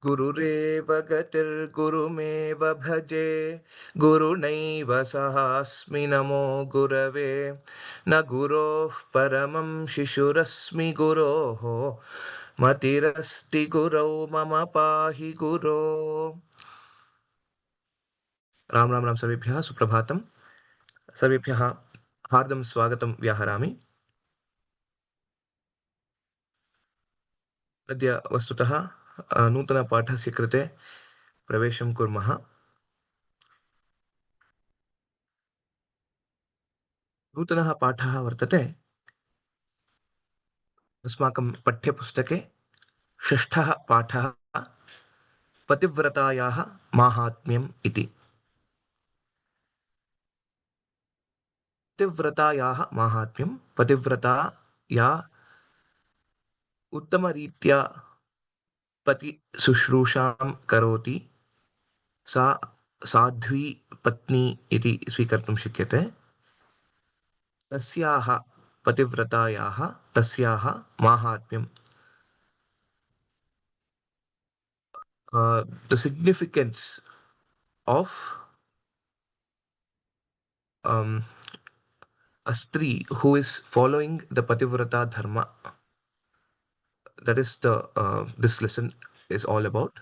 गुरुरेव गतिर्गुरुमेव भजे गुरुनैव सहास्मि नमो गुरवे न गुरोः परमं शिशुरस्मि गुरोः मतिरस्ति गुरौ मम पाहि गुरो। राम राम राम सर्वेभ्यः सुप्रभातं। सर्वेभ्यः हार्दं स्वागतं व्याहरामि। अद्य वस्तुतः नूतनपाठस्य कृते प्रवेशं कुर्मः। नूतनः पाठः वर्तते अस्माकं पाठ्यपुस्तके षष्ठः पाठः पतिव्रतायाः माहात्म्यम् इति। पतिव्रतायाः माहात्म्यं। पतिव्रता या उत्तमरीत्या पतिशुश्रूषां करोति सा साध्वी पत्नी इति स्वीकर्तुं शक्यते। तस्याः पतिव्रतायाः तस्याः माहात्म्यं, the significance of a stree who is following the Pativrata dharma. That is the this lesson is all about.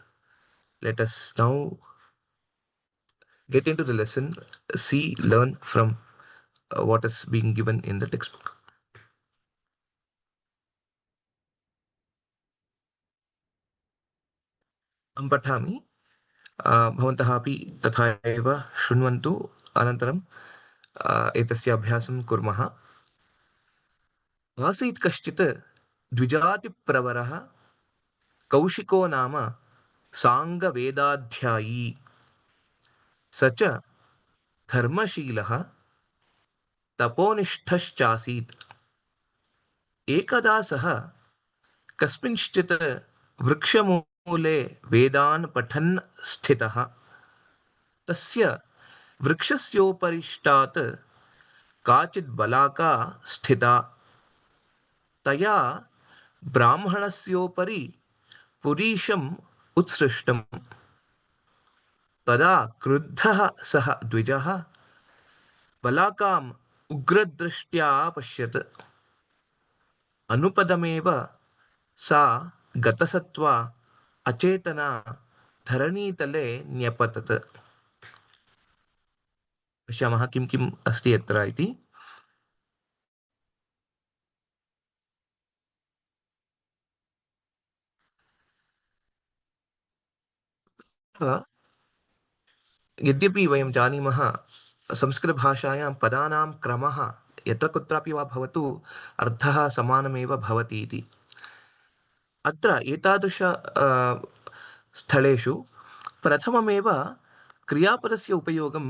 Let us now get into the lesson, see, learn from what is being given in the textbook. अहं पठामि, भवन्तः अपि तथा एव शृण्वन्तु, अनन्तरं एतस्य अभ्यासं कुर्मः। आसीत् कश्चित् द्विजातिप्रवरः कौशिको नाम साङ्गवेदाध्यायी स च धर्मशीलः तपोनिष्ठश्चासीत्। एकदा सः कस्मिंश्चित् वृक्षमूले वेदान् पठन् स्थितः। तस्य वृक्षस्योपरिष्टात् काचित् बलाका स्थिता। तया ब्राह्मणस्योपरि पुरीशम् उत्सृष्टम्। तदा क्रुद्धः सः द्विजः बलाकाम् उग्रदृष्ट्या पश्यत्। अनुपदमेव सा गतसत्त्वा अचेतना धरणीतले न्यपतत्। पश्यामः किं किम् अस्ति अत्र इति। यद्यपि वयं जानीमः संस्कृतभाषायां पदानां क्रमः यत्र कुत्रापि वा भवतु अर्थः समानमेव भवति इति। अत्र एतादृश स्थलेषु प्रथममेव क्रियापदस्य उपयोगं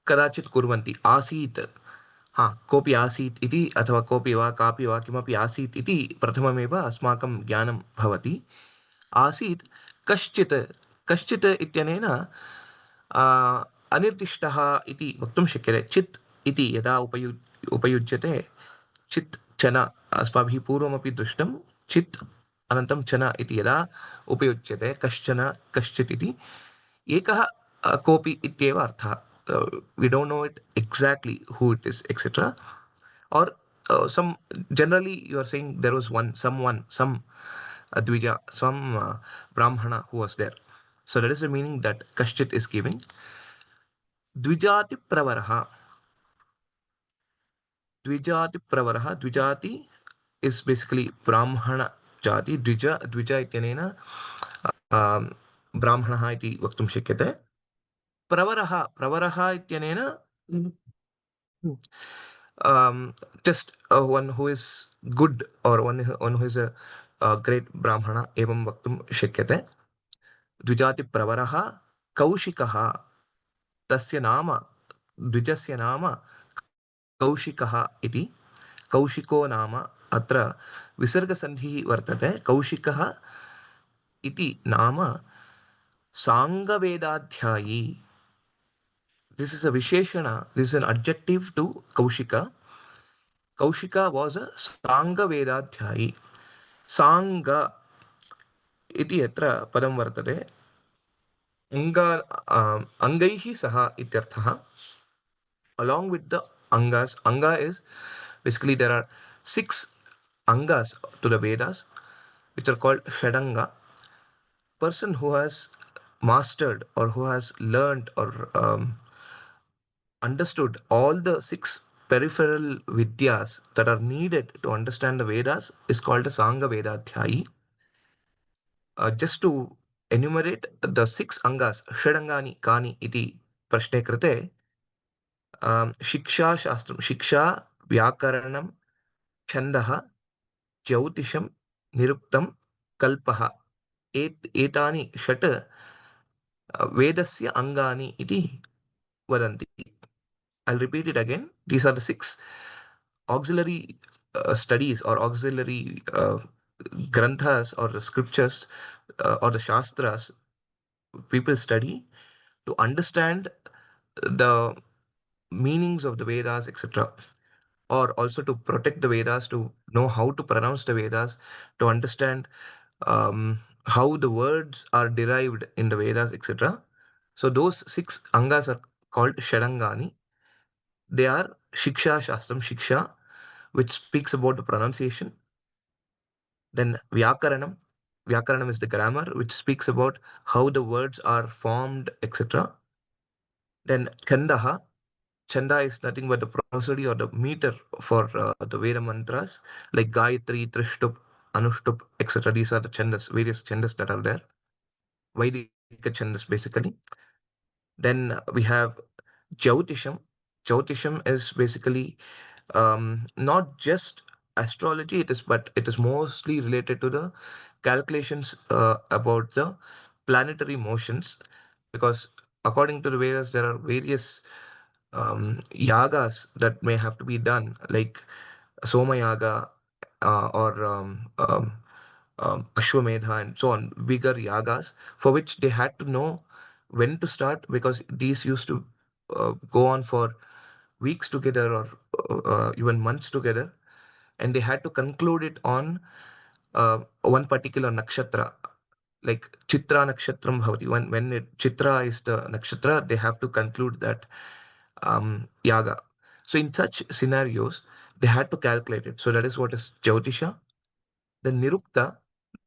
कदाचित् कुर्वन्ति। आसीत्, कोऽपि आसीत् इति, अथवा कोऽपि वा कापि वा किमपि आसीत् इति प्रथममेव अस्माकं ज्ञानं भवति। आसीत् कश्चित्, कश्चित् इत्यनेन अनिर्दिष्टः इति वक्तुं शक्यते। चित् इति यदा उपयुज्यते, चित् चन अस्माभिः पूर्वमपि दृष्टं। चित् अनन्तरं चन इति यदा उपयुज्यते, कश्चन कश्चित् इति, एकः कोऽपि इत्येव अर्थः। We don't know it exactly who it is, etc. Or some, generally you are saying there was one, someone, some dvija, some brahmana who was there. So that is the meaning that kashchit is giving. Dvijati pravaraha. Dvijati pravaraha. Dvijati is basically brahmana jati. Dvija ityanena brahmanaha iti vaktum shakyate. Pravaraha ityanena just one who is good, or one who is a great brahmana evam vaktum shakyate. द्विजाति प्रवरः कौशिकः, तस्य नाम, द्विजस्य नाम कौशिकः इति। कौशिको नाम, अत्र विसर्गसन्धिः वर्तते। कौशिकः इति नाम साङ्गवेदाध्यायी. This is a visheshana, this is an adjective to Kaushika. Kaushika was a Sanga Vedadhyayi. Sanga इति यत्र पदं वर्तते अङ्गैः सह इत्यर्थः. Along with the angas, anga is basically there are 6 angas to the Vedas, which are called Shadanga. Person who has mastered or who has learned or understood all the 6 peripheral vidyas that are needed to understand the Vedas is called a Sanga Vedadhyayi. Just to enumerate the 6 angas, Shadangani Kani iti prashne krite, शिक्षा शास्त्रं शिक्षा व्याकरणं छन्दः ज्यौतिषं निरुक्तं कल्पः एतानि 6 वेदस्य अङ्गानि इति वदन्ति. I'll repeat it again. These are the 6 auxiliary studies or auxiliary granthas or the scriptures or the shastras people study to understand the meanings of the Vedas, etc. Or also to protect the Vedas, to know how to pronounce the Vedas, to understand how the words are derived in the Vedas, etc. So those 6 angas are called Shadangani. They are Shiksha Shastram, Shiksha, which speaks about the pronunciation. Then Vyakaranam. Vyakaranam is the grammar, which speaks about how the words are formed, etc. Then Chandaha. Chanda is nothing but the prosody or the meter for the Veda mantras like Gayatri, Trishtup, Anushtup, etc. These are the chandas, various chandas that are there. Vaidika chandas basically. Then we have Jyotisham. Jyotisham is basically not just astrology, but it is mostly related to the calculations about the planetary motions, because according to the Vedas there are various yagas that may have to be done, like Soma Yaga or Ashwamedha and so on, bigger yagas, for which they had to know when to start, because these used to go on for weeks together or even months together, and they had to conclude it on one particular nakshatra, like Chitra nakshatram bhavati. Chitra is the nakshatra, they have to conclude that yaga. So in such scenarios, they had to calculate it. So that is what is Jyotisha. The Nirukta,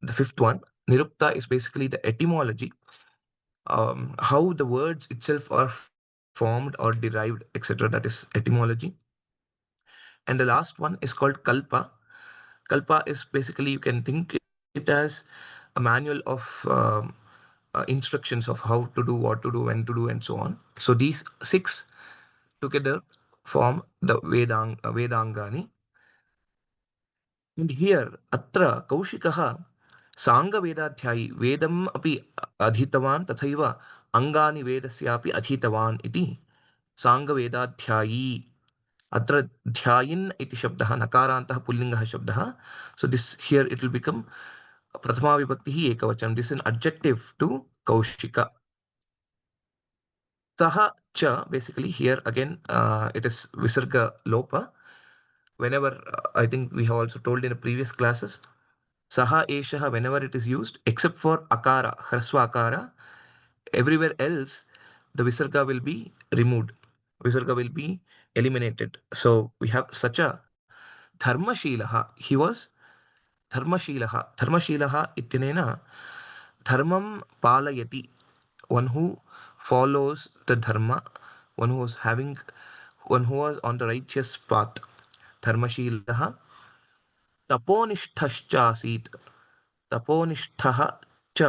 the 5th one, Nirukta is basically the etymology, how the words itself are formed or derived, etc. That is etymology. And the last one is called Kalpa. Kalpa is basically, you can think it as a manual of instructions of how to do, what to do, when to do, and so on. So these 6 together form the Vedangani. And here, Atra Kaushikaha Sangavedadhyayi Vedam api adhitavan tathaiva Angani Vedasyapi adhitavan iti Sangavedadhyayi. Atra dhyayin iti shabdaha nakarantah pullingaha shabdaha. So this here it will become prathama vibhakti ekavachanam. This is an adjective to Kaushika. Saha cha, basically here again it is visarga lopa. Whenever I think we have also told in the previous classes, saha eshaha, whenever it is used, except for akara, hraswa akara, everywhere else the visarga will be removed. Visarga will be eliminated. So we have such a dharmashilaha. He was dharmashilaha. Dharmashilaha ityanena dharmam palayati. One who follows the dharma, one who was having, one who was on the righteous path. Dharmashilaha. तपोनिष्ठश्चासीत्. तपोनिष्ठः च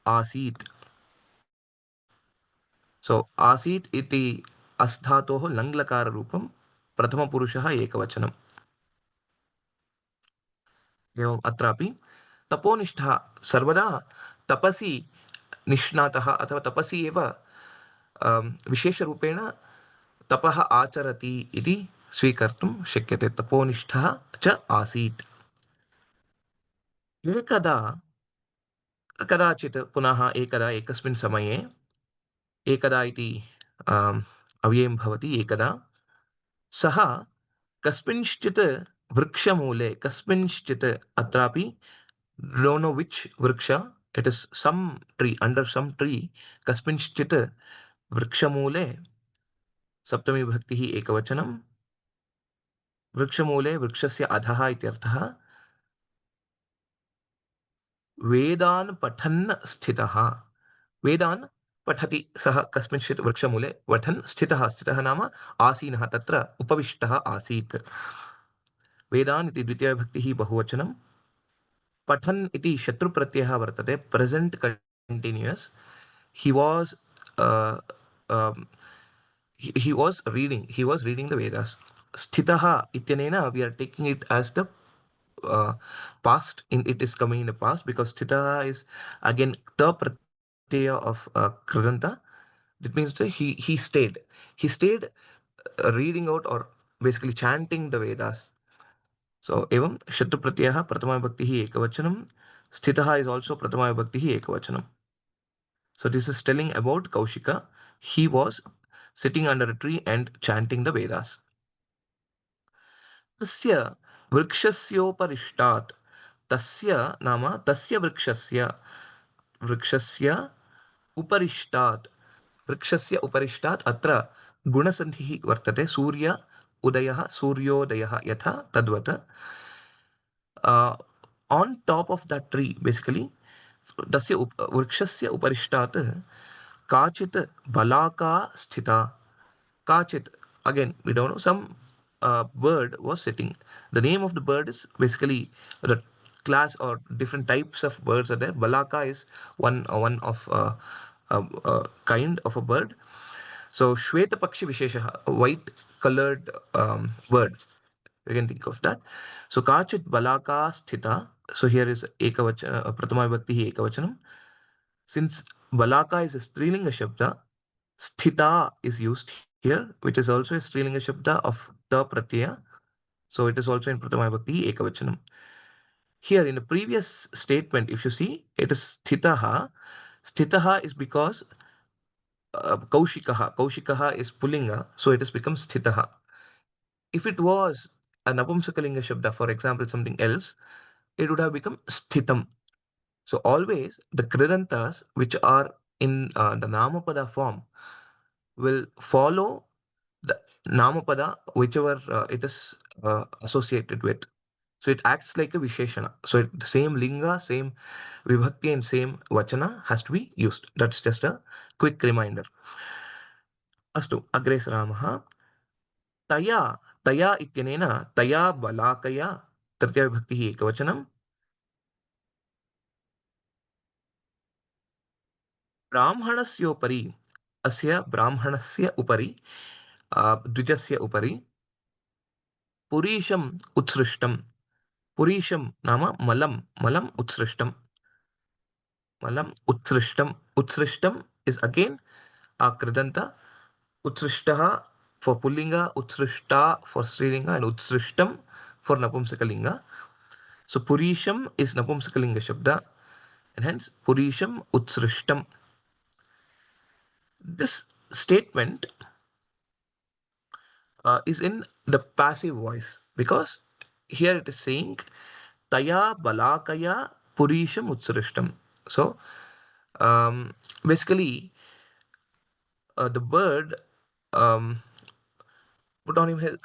आसीत्. सो आसीत् इति अस्धातोः लङ्लकाररूपं, प्रथमपुरुषः एकवचनम्. एवम् अत्रापि तपोनिष्ठः सर्वदा तपसि निष्णातः अथवा तपसि एव विशेषरूपेण तपः आचरति इति स्वीकर्तुं शक्यते. तपोनिष्ठः च आसीत्. एकदा कदाचित् पुनः एकदा एकस्मिन् समये, एकदा इति अव्ययं भवति. एकदा सः कस्मिंश्चित् वृक्षमूले, कस्मिंश्चित् अत्रापि don't know which vriksha. It is some tree, under some tree. Kasminchit vrikshamule सप्तमी विभक्तिः एकवचनं. वृक्षमूले वृक्षस्य अधः इत्यर्थः. वेदान् पठन् स्थितः. वेदान् पठति सः कस्मिंश्चित् वृक्षमूले पठन् स्थितः. स्थितः नाम आसीनः, तत्र उपविष्टः आसीत्. वेदान् इति द्वितीयविभक्तिः बहुवचनं. पठन् इति शत्रुप्रत्ययः वर्तते, प्रेजेण्ट् कण्टिन्यूयस्. he was uh, um, he was reading the Vedas. Sthitaha ityanena, we are taking it as the past. It is coming in the past because sthitaha is again the pratyaya of kridanta. It means that he stayed reading out or basically chanting the Vedas. So evam shatru pratyaya prathama vibhaktihi ekavachanam. Sthitaha is also prathama vibhaktihi ekavachanam. So this is telling about Kaushika. He was sitting under a tree and chanting the Vedas. तस्य वृक्षस्योपरिष्टात्. तस्य नाम तस्य वृक्षस्य उपरिष्टात्. वृक्षस्य उपरिष्टात् अत्र गुणसन्धिः वर्तते. सूर्य उदयः सूर्योदयः यथा तद्वत्. On top of that tree, basically, तस्य वृक्षस्य उपरिष्टात् काचित् बलाका स्थिता. Kachit, again, we don't know, some bird was sitting. The name of the bird is basically the class or different types of birds are there. Balaka is one of kind of a bird. So Shweta Pakshi Vishesha, a white colored bird. We can think of that. So Kachit Balaka Sthita. So here is Ekavachana, Prathama Vibhakti Ekavachanam. Since Balaka is a Strilinga Shabda, Sthita is used here, which is also a Strilinga Shabda of the Pratyaya. So it is also in Prathama Vibhakti Ekavachanam. Here in the previous statement, if you see, it is Sthitaha. Sthitaha is because Kaushikaha is Pullinga, so it has become Sthitaha. If it was a Napumsakalinga Shabda, for example, something else, it would have become Sthitam. So always the Kridantas which are in the Namapada form will follow the Namapada, whichever it is associated with. So it acts like a Visheshana. So the same Linga, same Vibhakti and same Vachana has to be used. That's just a quick reminder. Astu, agre saraमः. तया तया इत्यनेन तया बलाकया तृतीयविभक्तिः एकवचनं. ब्राह्मणस्योपरि, अस्य ब्राह्मणस्य उपरि, द्विजस्य उपरि पुरीशम् उत्सृष्टं. पुरीशं नाम मलम् उत्सृष्टं. मलम् उत्सृष्टम्. उत्सृष्टम् is again a kridanta. Utsrishtaha for pullinga, utsrishta for strilinga, and utsrishtam for napumsakalinga. So purisham is napumsakalinga shabda, and hence purisham utsrishtam. This statement is in the passive voice because here it is saying taya balakaya purisham utsrishtam. So basically the bird put on him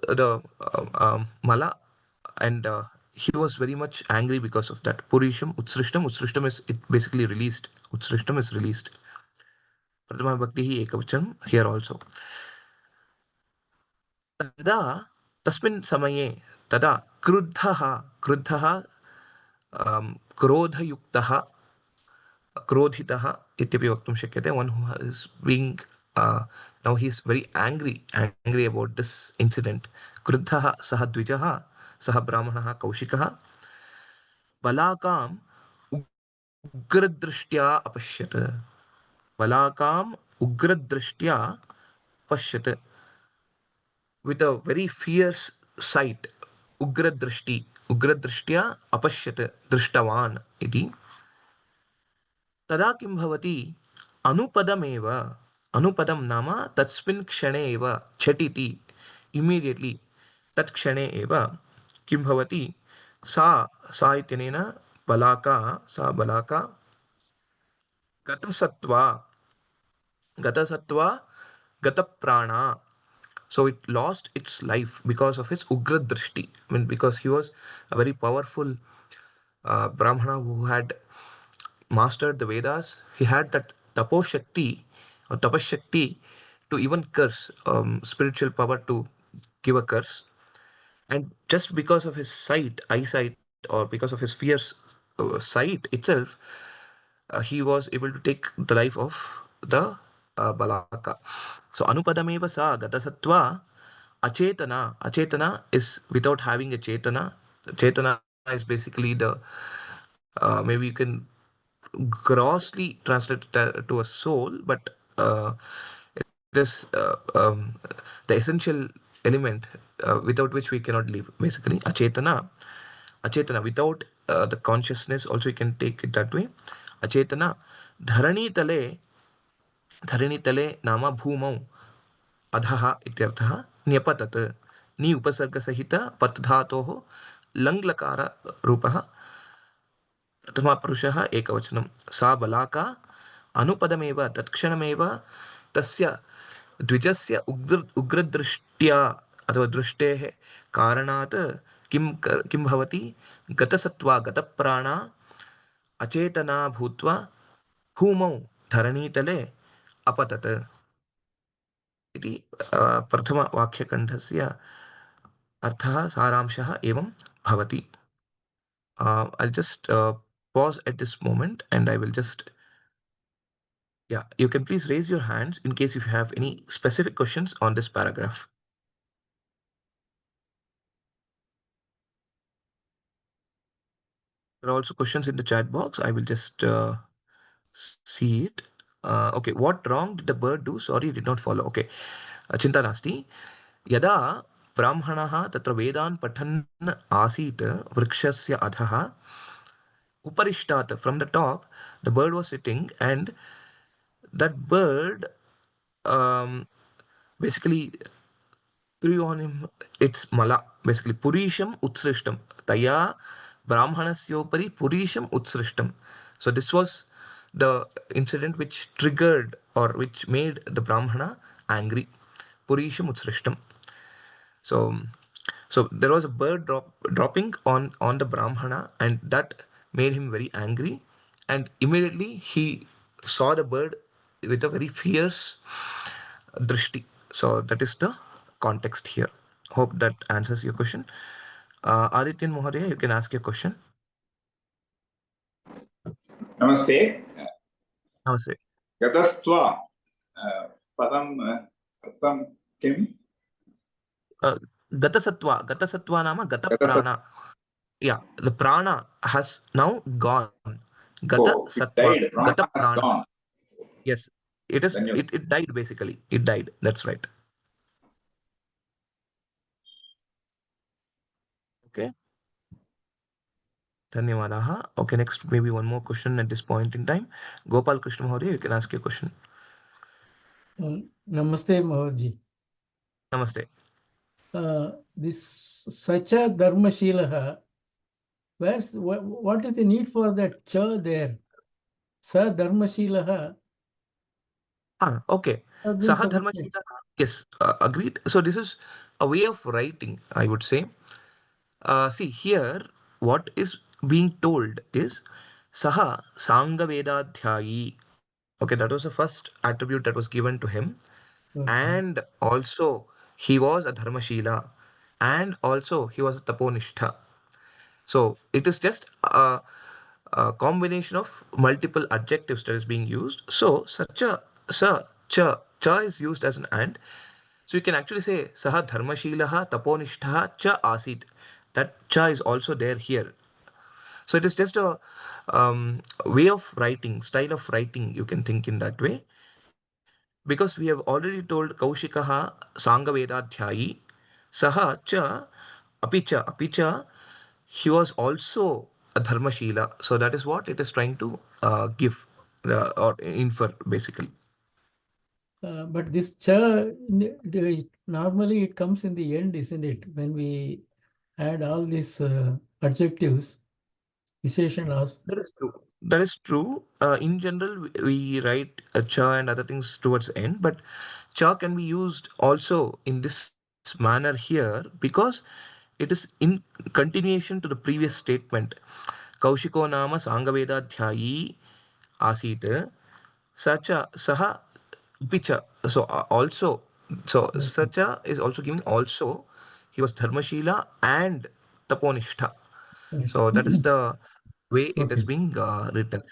the mala, and he was very much angry because of that. Purisham utsrishtam. Utsrishtam is it basically released. Utsrishtam is released. Prathama Bhakti ekavachanam here also. तदा तस्मिन् समये तदा क्रुद्धः क्रोधयुक्तः क्रोधितः इत्यपि वक्तुं शक्यते. One who is being now he is very angry about this incident. क्रुद्धः सः द्विजः, सः ब्राह्मणः कौशिकः बलाकाम् उग्रदृष्ट्या अपश्यत्. बलाकाम् उग्रदृष्ट्या पश्यत्. With a very fierce sight. उग्रदृष्ट्या अपश्यत्, दृष्टवान् इति. तदा किं भवति? अनुपदमेव. अनुपदं नाम तस्मिन् क्षणे एव, झटिति, इमीडियट्लि, तत् क्षणे एव किं भवति? Sa itinena balaka, sa balaka, gatasatva, gatasatva, gataprana. So it lost its life because of his ugra drishti. I mean, because he was a very powerful Brahmana who had mastered the Vedas. He had that taposhakti or tapashakti to even curse, spiritual power to give a curse. And just because of his eyesight, or because of his fierce sight itself, he was able to take the life of the Balaka. So Anupadameva sa gatasatva achetana. Achetana is without having a chetana. Chetana is basically the maybe you can grossly translate it to a soul, but it is the essential element without which we cannot live. Basically, achetana without the consciousness. Also, you can take it that way. Achetana धरणी तले नाम भूमौ अधः इत्यर्थः न्यपतत् नि उपसर्गसहित पत् धातोः लङ्लकार रूपः प्रथमपुरुषः एकवचनं सा बलाका अनुपदमेव तत्क्षणमेव तस्य द्विजस्य उग्रदृष्ट्या अथवा दृष्टेः कारणात् किं भवति गतसत्त्वा गतप्राणा अचेतना भूत्वा भूमौ धरणीतले अपतत् इति प्रथमवाक्यखण्डस्य अर्थः सारांशः एवं भवति. I'll just pause at this moment and I will just, yeah, you can please raise your hands in case if you have any specific questions on this paragraph. There are also questions in the chat box. I will just see it. Okay, what wrong did the bird do? Sorry, did not follow. Okay, चिन्ता नास्ति. यदा ब्राह्मणः तत्र वेदान् पठन् आसीत् वृक्षस्य अधः uparishtat, from the top the bird was sitting, and that bird basically threw on him its mala, basically purisham utsrishtam, taya brahmanasyopari purisham utsrishtam. So this was the incident which triggered or which made the brahmana angry. Purisham utsrishtam. So there was a bird dropping on the brahmana, and that made him very angry, and immediately he saw the bird with a very fierce drishti. So that is the context here. Hope that answers your question. Adityan Mohodaya, you can ask your question. Namaste. Namaste. Gatastva padam kim? Gatasatva nama gata prana. Yeah, the prana has now gone. Gata sattva, gata prana. Gone. Yes, it died basically. It died. That's right. Okay. Dhanyawadaha. Okay, next maybe one more question at this point in time. Gopal Krishna Mahodaya, you can ask your question. Namaste, Maharji. Namaste. This Sacha Dharmashilaha, what is the need for that cha there? Sa Dharmashilaha. Okay. Saha Dharmashilaha. Yes, agreed. So this is a way of writing, I would say. See, here, what is being told is Saha Sanga Vedadhyayi. Okay, that was the first attribute that was given to him. Okay. And also, he was a Dharmashila. And also, he was a Taponishtha. So, it is just a combination of multiple adjectives that is being used. So, sacha, sa, cha is used as an and. So, you can actually say Saha Dharmashilaha Taponishtha cha asit. That cha is also there here. So it is just a way of writing, style of writing, you can think in that way. Because we have already told Kaushikaha Sanga Vedadhyayi, Saha cha, apicha, he was also a Dharmashila. So that is what it is trying to give or infer basically. But this cha, normally it comes in the end, isn't it? When we add all these adjectives, visheshanas. That is true. That is true. In general, we write a cha and other things towards the end, but cha can be used also in this manner here because it is in continuation to the previous statement. Kaushiko nama Sangavedadhyayi asit sacha saha picha. So also, so sacha is also giving also. He was dharmashila and taponishtha. So that is the way it is Okay. being written.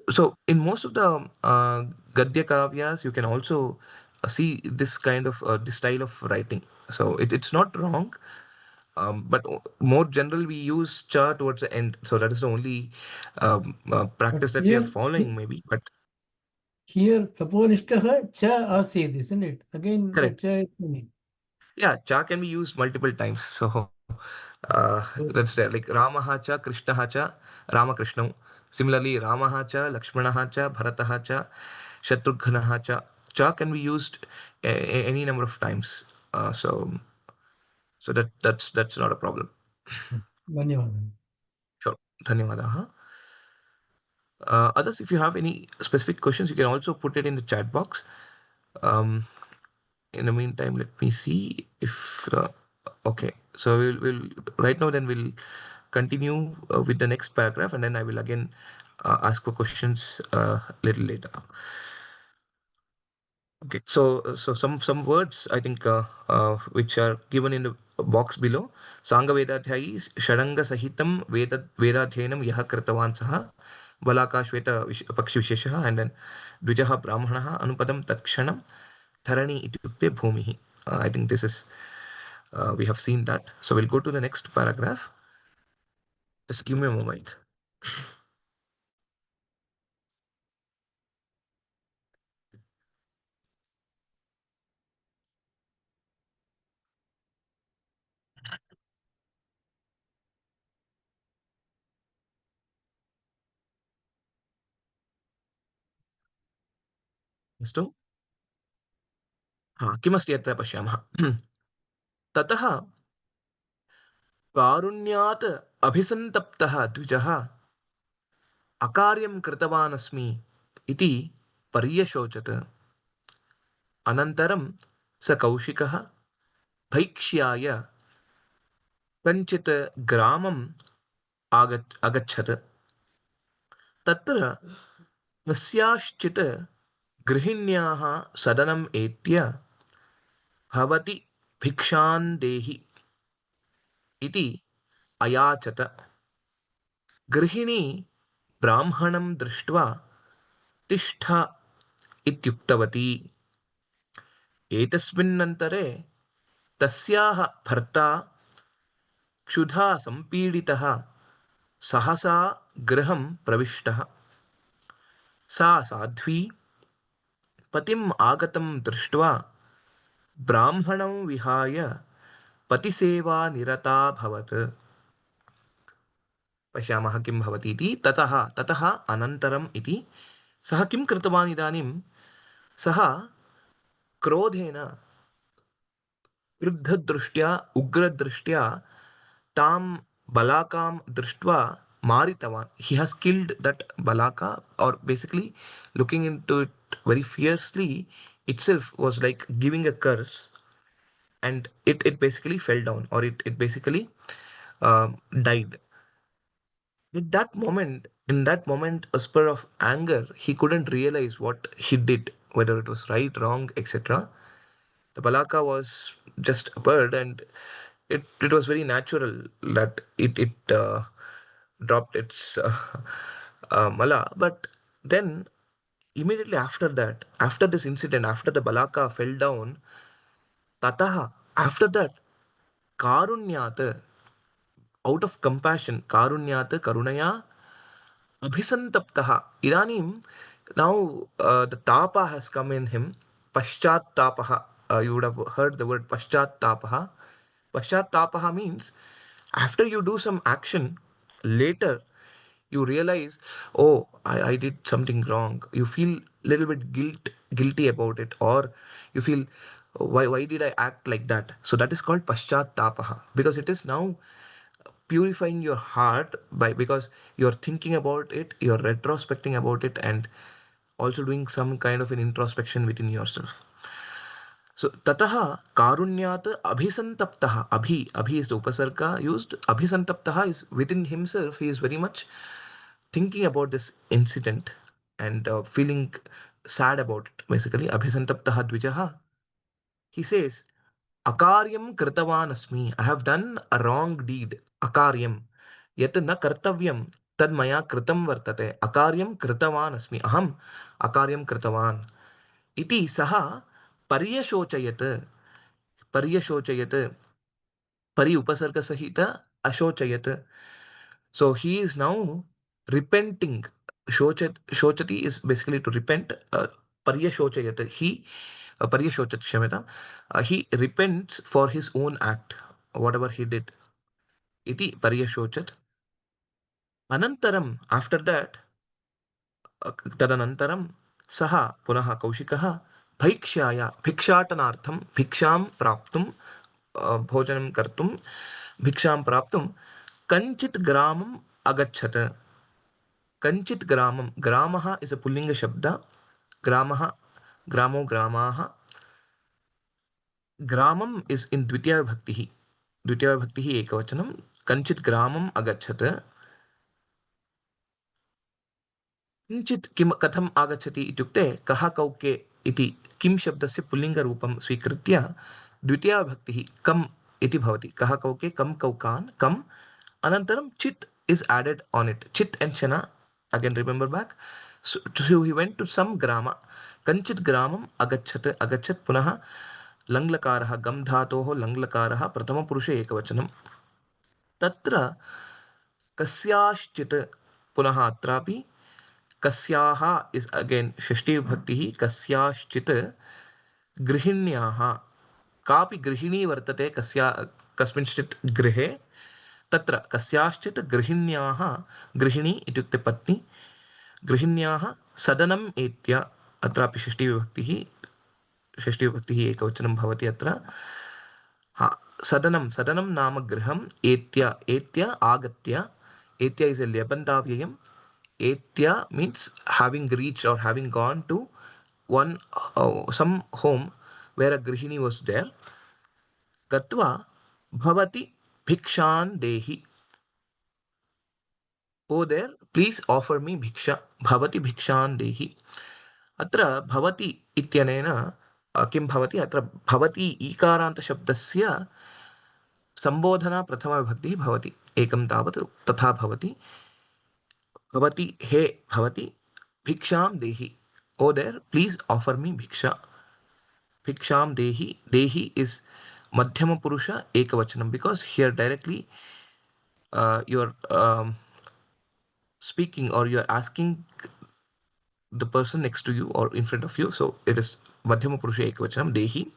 So in most of the Gadya Kavyas, you can also see this kind of this style of writing. So it's not wrong, but more general we use cha towards the end. So that is the only But practice that we are following, maybe. But here taponishtha cha asid, isn't it? Again, that correct. cha is coming. Yeah, cha can be used multiple times. So that's there. Like Ramaha cha, Krishnaha cha, Ramakrishnau. Similarly, Ramaha cha, Lakshmanaha cha, Bharataha cha, Shatrughnaha cha. Cha can be used any number of times. So that's not a problem. Dhanyavada. Sure. Dhanyawadaha. Others, if you have any specific questions, you can also put it in the chat box. Um, in the meantime, let me see if okay. So we'll right now. Then we'll continue with the next paragraph, and then I will again ask for questions a little later. Okay. So some words I think which are given in the box below. Sanga Vedadhyayi Shadanga Sahitam Vedadhyanam Yaha Kritavan Saha Balaka Shweta Pakshi Visheshaha, and then Dvijaha Brahmanaha Anupadam Takshanam Tharani Ityukte Bhumihi. I think this is we have seen that. So we'll go to the next paragraph. Just give me a moment. अस्तु किमस्ति अत्र पश्यामः ततः कारुण्यात् अभिसन्तप्तः द्विजः अकार्यं कृतवानस्मि इति पर्यशोचत् अनन्तरं स कौशिकः भैक्ष्याय कञ्चित् ग्रामम् अगच्छत् तत्र कस्याश्चित् गृहिण्याः सदनम् एत्य भवति भिक्षां देहि इति अयाचत गृहिणी ब्राह्मणं दृष्ट्वा तिष्ठ इत्युक्तवती एतस्मिन्नन्तरे तस्याः भर्ता क्षुधा सम्पीडितः सहसा गृहं प्रविष्टः सा साध्वी पतिम् आगतं दृष्ट्वा ब्राह्मणं विहाय पतिसेवानिरताभवत् पश्यामः किं भवति इति ततः अनन्तरम् इति सः किं कृतवान् इदानीं सः क्रोधेन क्रुद्धदृष्ट्या उग्रदृष्ट्या तां बलाकां दृष्ट्वा मारितवान् he has killed that balaka or basically looking into it very fiercely itself was like giving a curse and it basically fell down or it basically died. At that moment, in that moment, a spur of anger, he couldn't realize what he did, whether it was right, wrong, etc. The balaka was just a bird, and it was very natural that it dropped its mala. But then, immediately after that, after this incident, after the balaka fell down, tataha, after that, karunyat, out of compassion, karunyat, karunaya, abhisantaptaha. Idanim, now the tapa has come in him. Paschat tapaha. You would have heard the word paschat tapaha. Paschat tapaha means after you do some action, later you realize, oh, I did something wrong. You feel a little bit guilty about it, or you feel, why did I act like that? So that is called paschat tapaha because it is now purifying your heart because you're thinking about it, you're retrospecting about it, and also doing some kind of an introspection within yourself. So tataha karunyat abhisantaptaha. Abhi is the upasarga used. Abhisantaptaha is within himself. He is very much thinking about this incident and feeling sad about it. Basically, abhisantaptaha dvijaha. He says, Akaryam kritavan asmi. I have done a wrong deed. Akaryam. Yat na kartavyam. Tad maya kritam vartate. Akaryam kritavan asmi. Aham akaryam kritavan. Iti saha paryashochayat. Paryashochayat. Pari upasarga sahita ashochayat. So he is now repenting. Shochati is basically to repent. Paryashochayat. Paryashochat, Shameta. He repents for his own act, whatever he did. Iti Paryashochat. Anantaram, after that, Tadanantaram, Saha, Punaha Kaushikaha, Bhaikshaya, Bhikshatanartham, Bhiksham Praptum, Bhojanam Kartum, Bhiksham Praptum, Kanchit Gramam Agachata. Kanchit Gramam. Gramaha is a Pullinga Shabda. Gramaha, Gramo, Gramaha. Gramam is in Dvitiya Bhaktihi. Dvitiya Bhaktihi Ekavachanam. Kanchit Gramam Agachat. किञ्चित् किं कथम् आगच्छति इत्युक्ते कः कौके इति किं शब्दस्य पुल्लिङ्गरूपं स्वीकृत्य द्वितीया कम् इति भवति. कः कौके कं कौकान् कम् अनन्तरं चित् is added on it. Chit and Shana, again remember back. So he went to some grama. Kanchit gramam agachat. Agachat punaha langlakaraha gam dhatoho langlakaraha pratama purushe ekavachanam. Tatra kasyashchit punaha atrapi kasyaha is again shashti bhakti kasyashchit गृहिण्याः कापि गृहिणी वर्तते कस्मिंश्चित् गृहे तत्र कस्याश्चित् गृहिण्याः गृहिणी इत्युक्ते पत्नी गृहिण्याः सदनम् एत्य अत्रापि षष्ठीविभक्तिः एकवचनं भवति अत्र सदनं नाम गृहम् एत्य आगत्य एत्य इस् ए ल्यबन्ताव्ययम् एत्य means having reached or having gone to one some home where a grihini was there gatva bhavati bhikshan dehi. Oh there, please offer me bhiksha. Bhavati bhikshan dehi. Atra bhavati ityanena किं भवति अत्र भवति ईकारान्त शब्दस्य संबोधना प्रथमा विभक्तिः भवति एकं तावत् तथा भवति भवति हे भवति भिक्षां देहि. Oh there, please offer me bhiksha. Bhiksham dehi. Dehi is madhyama purusha ekavachanam because here directly you're speaking or you're asking the person next to you or in front of you. So it is madhyama purusha ekavachanam dehi.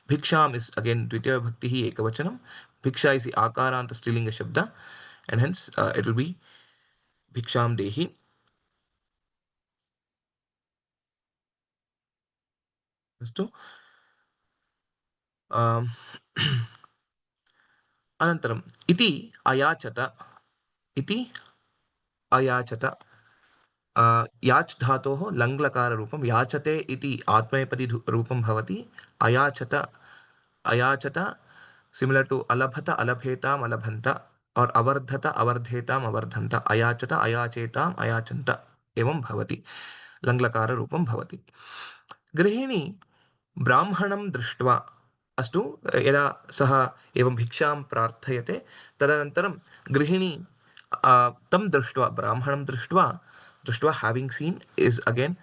Bhiksham is again dvitiya bhaktihi ekavachanam. Bhiksha is the akaranta strilinga shabda and hence it will be bhiksham dehi. Astu. अनन्तरम् इति अयाचत इति अयाचत याच् धातोः लङ्लकाररूपं याचते इति आत्मनेपदी रूपं भवति अयाचत अयाचत similar to अलभत अलभेताम् अलभन्त और अवर्धत अवर्धेताम् अवर्धन्त अयाचत अयाचेताम् अयाचन्त एवं भवति लङ्लकाररूपं भवति. गृहिणी ब्राह्मणं दृष्ट्वा अस्तु यदा सः एवं भिक्षां प्रार्थयते तदनन्तरं गृहिणी तं दृष्ट्वा ब्राह्मणं दृष्ट्वा having seen is again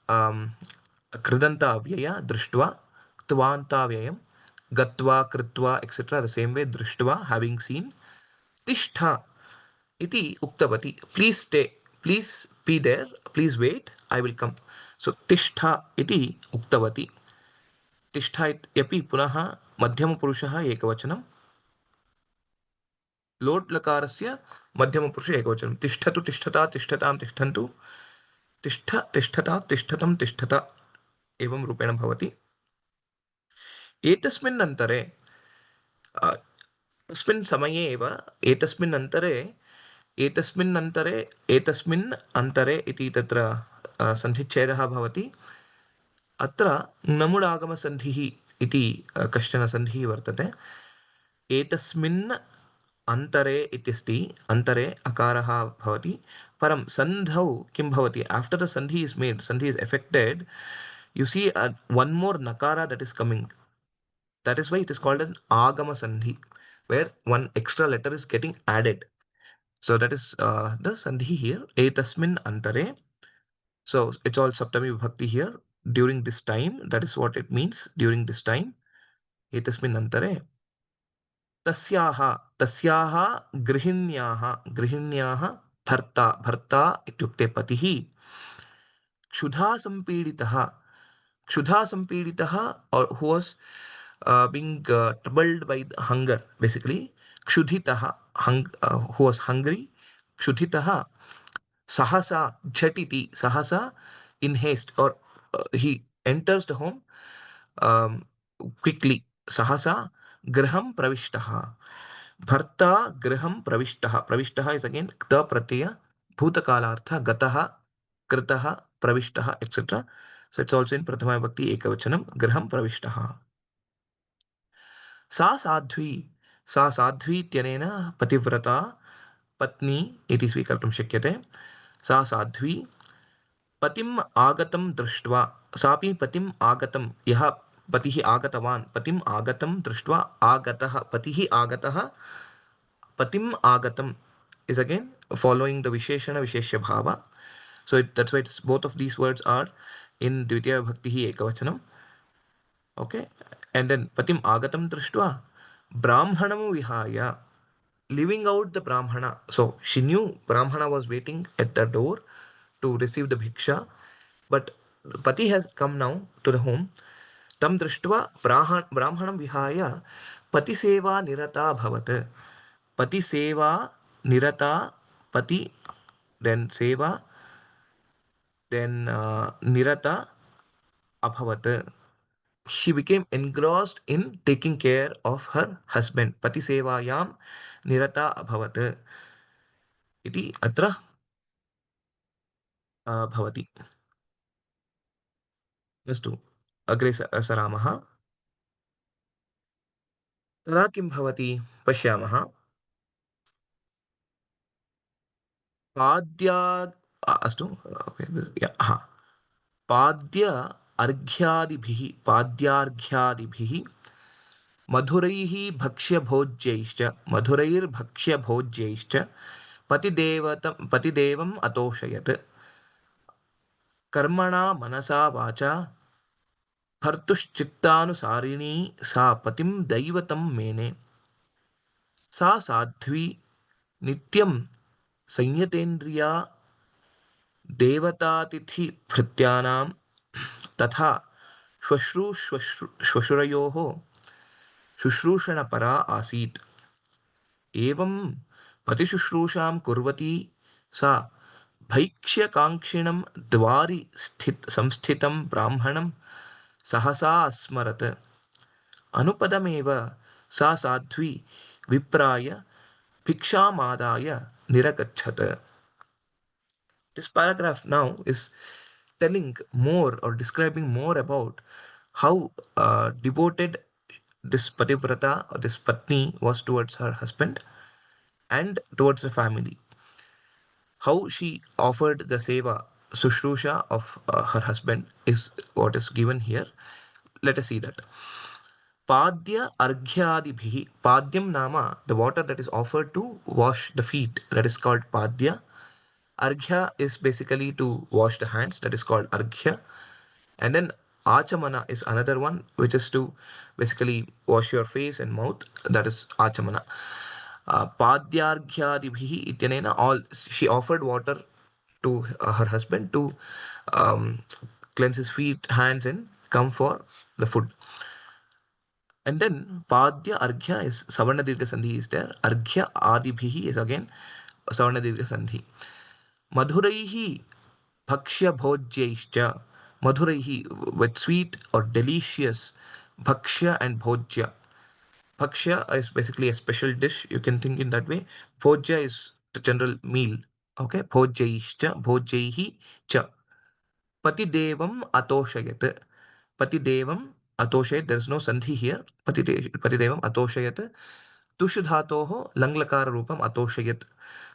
कृदन्ता अव्यय दृष्ट्वा क्त्वान्ता अव्ययं गत्वा कृत्वा etc. the same way दृष्ट्वा having seen तिष्ठ इति उक्तवती. Please stay, please be there, please wait, I will come. So तिष्ठ इति उक्तवती. तिष्ठ इत्यपि पुनः मध्यमपुरुषः एकवचनं लोट् लकारस्य मध्यमपुरुषे एकवचनं तिष्ठतु तिष्ठता तिष्ठतां तिष्ठन्तु तिष्ठ तिष्ठता तिष्ठतं तिष्ठत एवं रूपेण भवति. एतस्मिन् अन्तरे तस्मिन् समये एव एतस्मिन् अन्तरे इति तत्र सन्धिच्छेदः भवति। अत्र नमुडागमसन्धिः इति कश्चन सन्धिः वर्तते। एतस्मिन् अन्तरे इत्यस्ति, अन्तरे अकारः भवति, परं सन्धौ किं भवति, आफ्टर् द सन्धि इस् मेड्, सन्धि is एफेक्टेड्, you see one more nakara that is coming. That is why it is called as agama sandhi, where one extra letter is getting added. So that is the sandhi here, etasmin antare. So it's all saptami vibhakti here. During this time, that is what it means. During this time, etasmin antare. तस्याः गृहिण्याः भर्ता इत्युक्ते पतिः क्षुधा संपीडितः or who was being troubled by the hunger, basically क्षुधितः, who was hungry, क्षुधितः sahasa jhatiti, sahasa in haste, or he enters the home quickly. Sahasa griham pravishtaha. Bharta griham pravishtaha. Pravishtaha is again kta pratyaya, bhutakalartha, gataha, kritaha, pravishtaha, etc. So it's also in prathama vibhakti ekavachanam, griham pravishtaha. सा साध्वी इत्यनेन पतिव्रता पत्नी इति स्वीकर्तुं शक्यते। सा साध्वी पतिम् आगतं दृष्ट्वा, सापि पतिम् आगतं, यः पतिः आगतवान्, पतिम् आगतं दृष्ट्वा, आगतः, पतिः आगतः, पतिम् आगतं is again following the visheshana visheshya bhava. So that's why both of these words are in dvitiya vibhakti ekavachanam. Okay, and then patim agatam drishtva brahmanam vihaya, leaving out the brahmana. So she knew brahmana was waiting at the door to receive the bhiksha, but pati has come now to the home. Tam drishtva brahmanam vihaya pati seva nirata bhavat. Pati seva nirata, pati, then seva, then nirata abhavat. She became engrossed in taking care of her husband. Pati sevayam nirata abhavat iti atra bhavati. अस्तु, अग्रे सरामः। तदा किं भवति पश्यामः। अस्तु, पाद्यार्घ्यादिभिः मधुरैर्भक्ष्यभोज्यैश्च पतिदेवम् अतोषयत्। कर्मणा मनसा वाचा भर्तुश्चित्तानुसारिणी सा पतिं दैवतं मेने। सा साध्वी नित्यं संयतेन्द्रिया देवतातिथिभृत्यानां तथा श्वशुरयोः शुश्रूषणपरा आसीत्। एवं पतिशुश्रूषां कुर्वती सा भैक्ष्यकाङ्क्षिणं द्वारि संस्थितं ब्राह्मणं सहसा अस्मरत्। अनुपदमेव सा Sadhvi विप्राय भिक्षामादाय निरगच्छत्. This paragraph now is telling more or describing more about how devoted this Pativrata or this Patni was towards her husband and towards the family. How she offered the seva, Sushrusha of her husband is what is given here. Let us see that. Padya arghyadibhihi. Padyam nama, the water that is offered to wash the feet, that is called Padya. Arghya is basically to wash the hands, that is called Arghya. And then Achamana is another one, which is to basically wash your face and mouth, that is Achamana. Padyarghyadibhihi ityanena, all she offered water to her husband to cleanse his feet, hands, and come for the food. And then Padya Arghya is Savarna Dirgha Sandhi is there. Arghya Adibhihi is again Savarna Dirgha Sandhi. Madhuraihi Bhakshya Bhojyaischa. Madhuraihi, with sweet or delicious, Bhakshya and Bhojya. Bhakshya is basically a special dish. You can think in that way. Bhojya is the general meal. Okay. Bhojyaishcha, bhojyaihi cha. Patidevam atoshayat. Patidevam atoshayat. There is no sandhi here. Patidevam atoshayat. Tushudhatoho langlakara rupam atoshayat.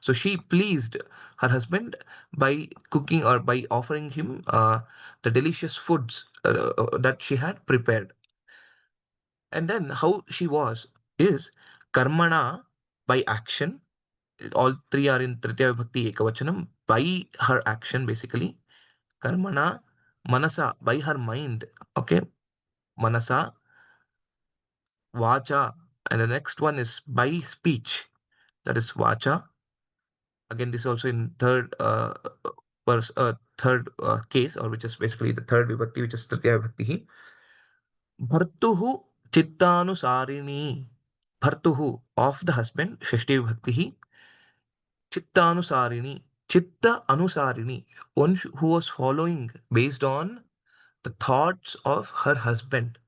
So she pleased her husband by cooking or by offering him the delicious foods that she had prepared. And then how she was is karmana, by action. All three are in Tritiya Vibhakti Ekavachanam. By her action, basically. Karmana, manasa, by her mind. Okay. Manasa, vacha. And the next one is by speech. That is vacha. Again, this is also in third case, or which is basically the third vibhakti, which is Tritiya Vibhakti. Bhartuhu chittanusarini. Bhartuhu, of the husband, Shashti Vibhakti. Chittanusarini. Chitta Anusarini. One who was following based on the thoughts of her husband.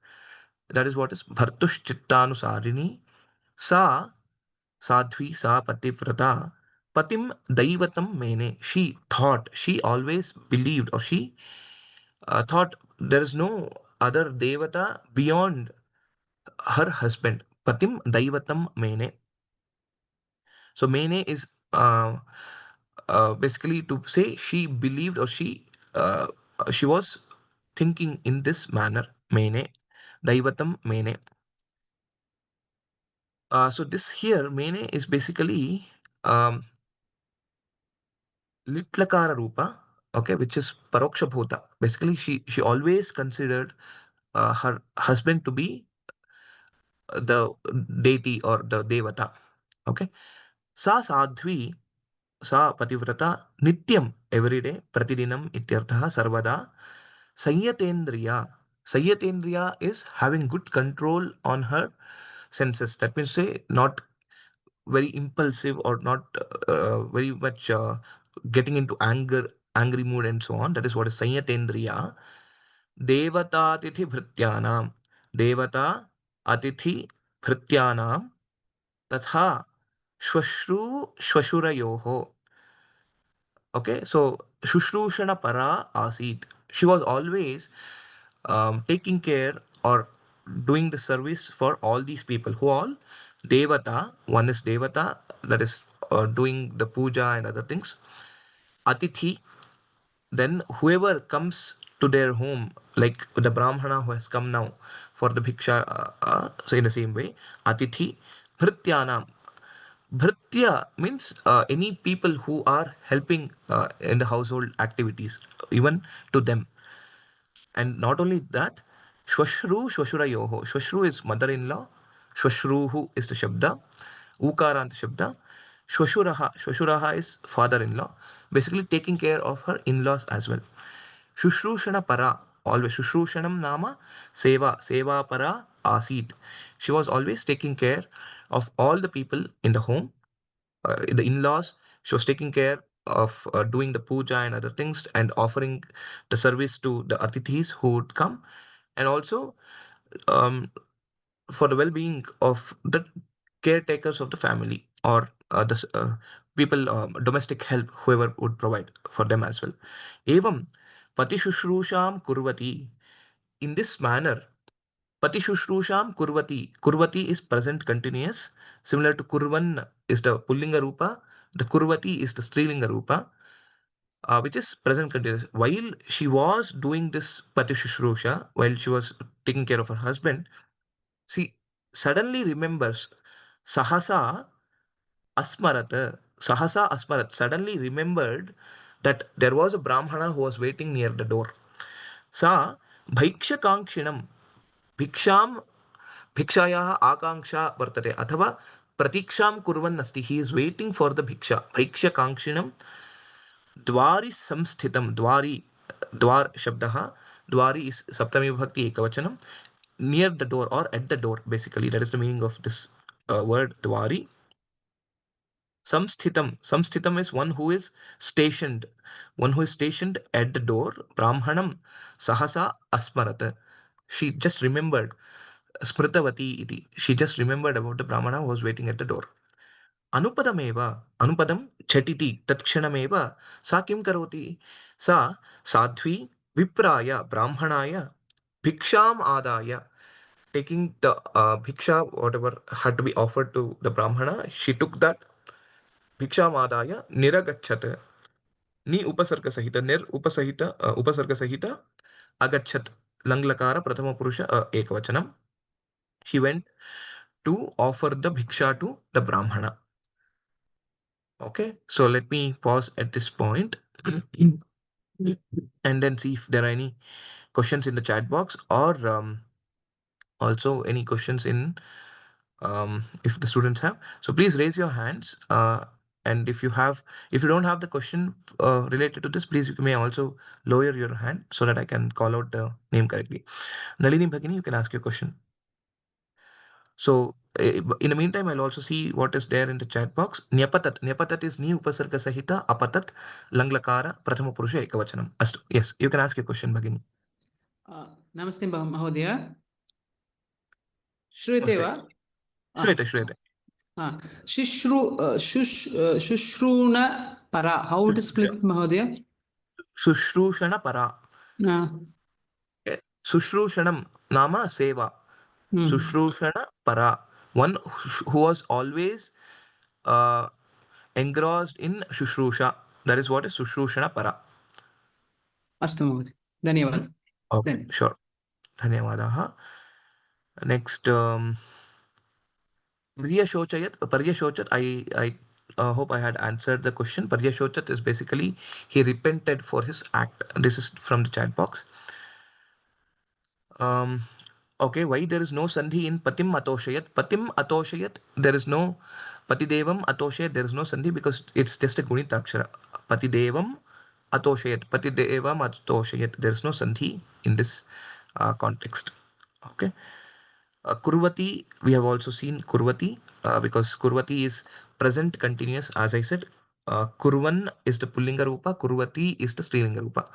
That is what is Bhartush Chittanusarini. Sa Sadhvi, Sa Pativrata. Patim Daivatam Mene. She thought, she always believed, or she thought there is no other Devata beyond her husband. Patim Daivatam Mene. So Mene is basically to say she believed, or she was thinking in this manner. Mene. Daivatam Mene. So this here, Mene is basically Litlakara Rupa, okay, which is Paroksha Bhuta. Basically, she always considered her husband to be the deity or the Devata. Okay. Sa Sadhvi, Sa Pativrata, Nityam, every day, Pratidinam, Ityartha, Sarvada, Sanyatendriya. Sanyatendriya is having good control on her senses. That means, say, not very impulsive, or not very much getting into angry mood and so on. That is what is Sanyatendriya. Devata Atithi Bhrityanam. Devata Atithi Bhrityanam. Tatha Shwashru Shwashurayoho. Okay, so Shushrushana Para Asit. She was always taking care or doing the service for all these people. Who all? Devata. One is Devata, that is doing the puja and other things. Atithi. Then whoever comes to their home, like the Brahmana who has come now for the bhiksha, so in the same way, Atithi. Bhrityanam. Bhritya means any people who are helping in the household activities, even to them. And not only that, Shwashru Shwashurayoho. Shwashru is mother-in-law. Shwashruhu is the Shabda. Ukaranta Shabda. Shwashuraha is father-in-law. Basically taking care of her in-laws as well. Shushrushana Para. Always Shushrushanam Nama Seva Para Asit. She was always taking care of all the people in the home, the in-laws. She was taking care of doing the puja and other things, and offering the service to the atithis who would come, and also um, for the well-being of the caretakers of the family, or the people, domestic help, whoever would provide for them as well. Evam Pati Shushrusham Kurvati. In this manner, Pati Shushrusham Kurvati. Kurvati is present continuous. Similar to Kurvan is the Pullinga Rupa. The Kurvati is the Strilinga Rupa, which is present continuous. While she was doing this Pati Shushrusham, while she was taking care of her husband, she suddenly remembers Sahasa Asmarat. Sahasa Asmarat. Suddenly remembered that there was a Brahmana who was waiting near the door. Sa Bhaiksha Kankshinam. Bhiksham भिक्षायाः आकाङ्क्षा वर्तते, अथवा प्रतीक्षां कुर्वन् अस्ति. He is waiting for the भिक्षा. भैक्ष्यकाङ्क्षिणं द्वारि संस्थितं. द्वारि, द्वार शब्दः. द्वारि is सप्तमी विभक्ति एकवचनं. Near the door or at the door, basically that is the meaning of this word द्वारि. Samsthitam. Samsthitam is one who is stationed. One who is stationed at the door. Brahmanam Sahasa Asmarat. She just remembered smritavati iti. She just remembered about the Brahmana who was waiting at the door. Anupadameva, anupadam chatiti tatkshanameva sa kim karoti? Sa sadhvi vipraya brahmanaya bhiksham adaya. Taking the bhiksha, whatever had to be offered to the Brahmana, she took that bhiksham adaya niragachat. Ni upasarga sahita, nir upasahita, upasarga sahita, agachat. Langlakara prathama purusha ekavachanam. She went to offer the bhiksha to the Brahmana. Okay, so let me pause at this point and then see if there are any questions in the chat box, or also any questions in if the students have. So please raise your hands, and if you don't have the question related to this, please you may also lower your hand so that I can call out the name correctly. Nalini Bhagini, you can ask your question. So in the meantime, I'll also see what is there in the chat box. Nyapatat. Nyapatat is ni upasarga sahita apatat langlakara prathama purusha ekavachanam. Astu. Yes, you can ask your question, Bhagini. Namaste Mahodaya. Shruyate va? Shruyate, Shruyate. Shushruna para. How to split, Mahodaya? Sushrushana para. Sushrushanam nama seva. Sushrushana para. One who was always engrossed in Shushrusha. That is what is Sushrushana para. Astu Mahodaya. Dhanyavad. Okay, sure. Dhanyavadaha. Next, Paryashochat, I hope I had answered the question. Paryashochat is basically he repented for his act. This is from the chat box. Okay, why there is no sandhi in patim atoshayat? Patim atoshayat, there is no patidevam atoshayat, there is no sandhi because it's just a gunita akshara. Patidevam atoshayat, patidevam atoshayat, there is no sandhi in this context. Okay. Kurvati, we have also seen kurvati because kurvati is present continuous, as I said. Kurvan is the pullinga rupa, kurvati is the strilinga rupa.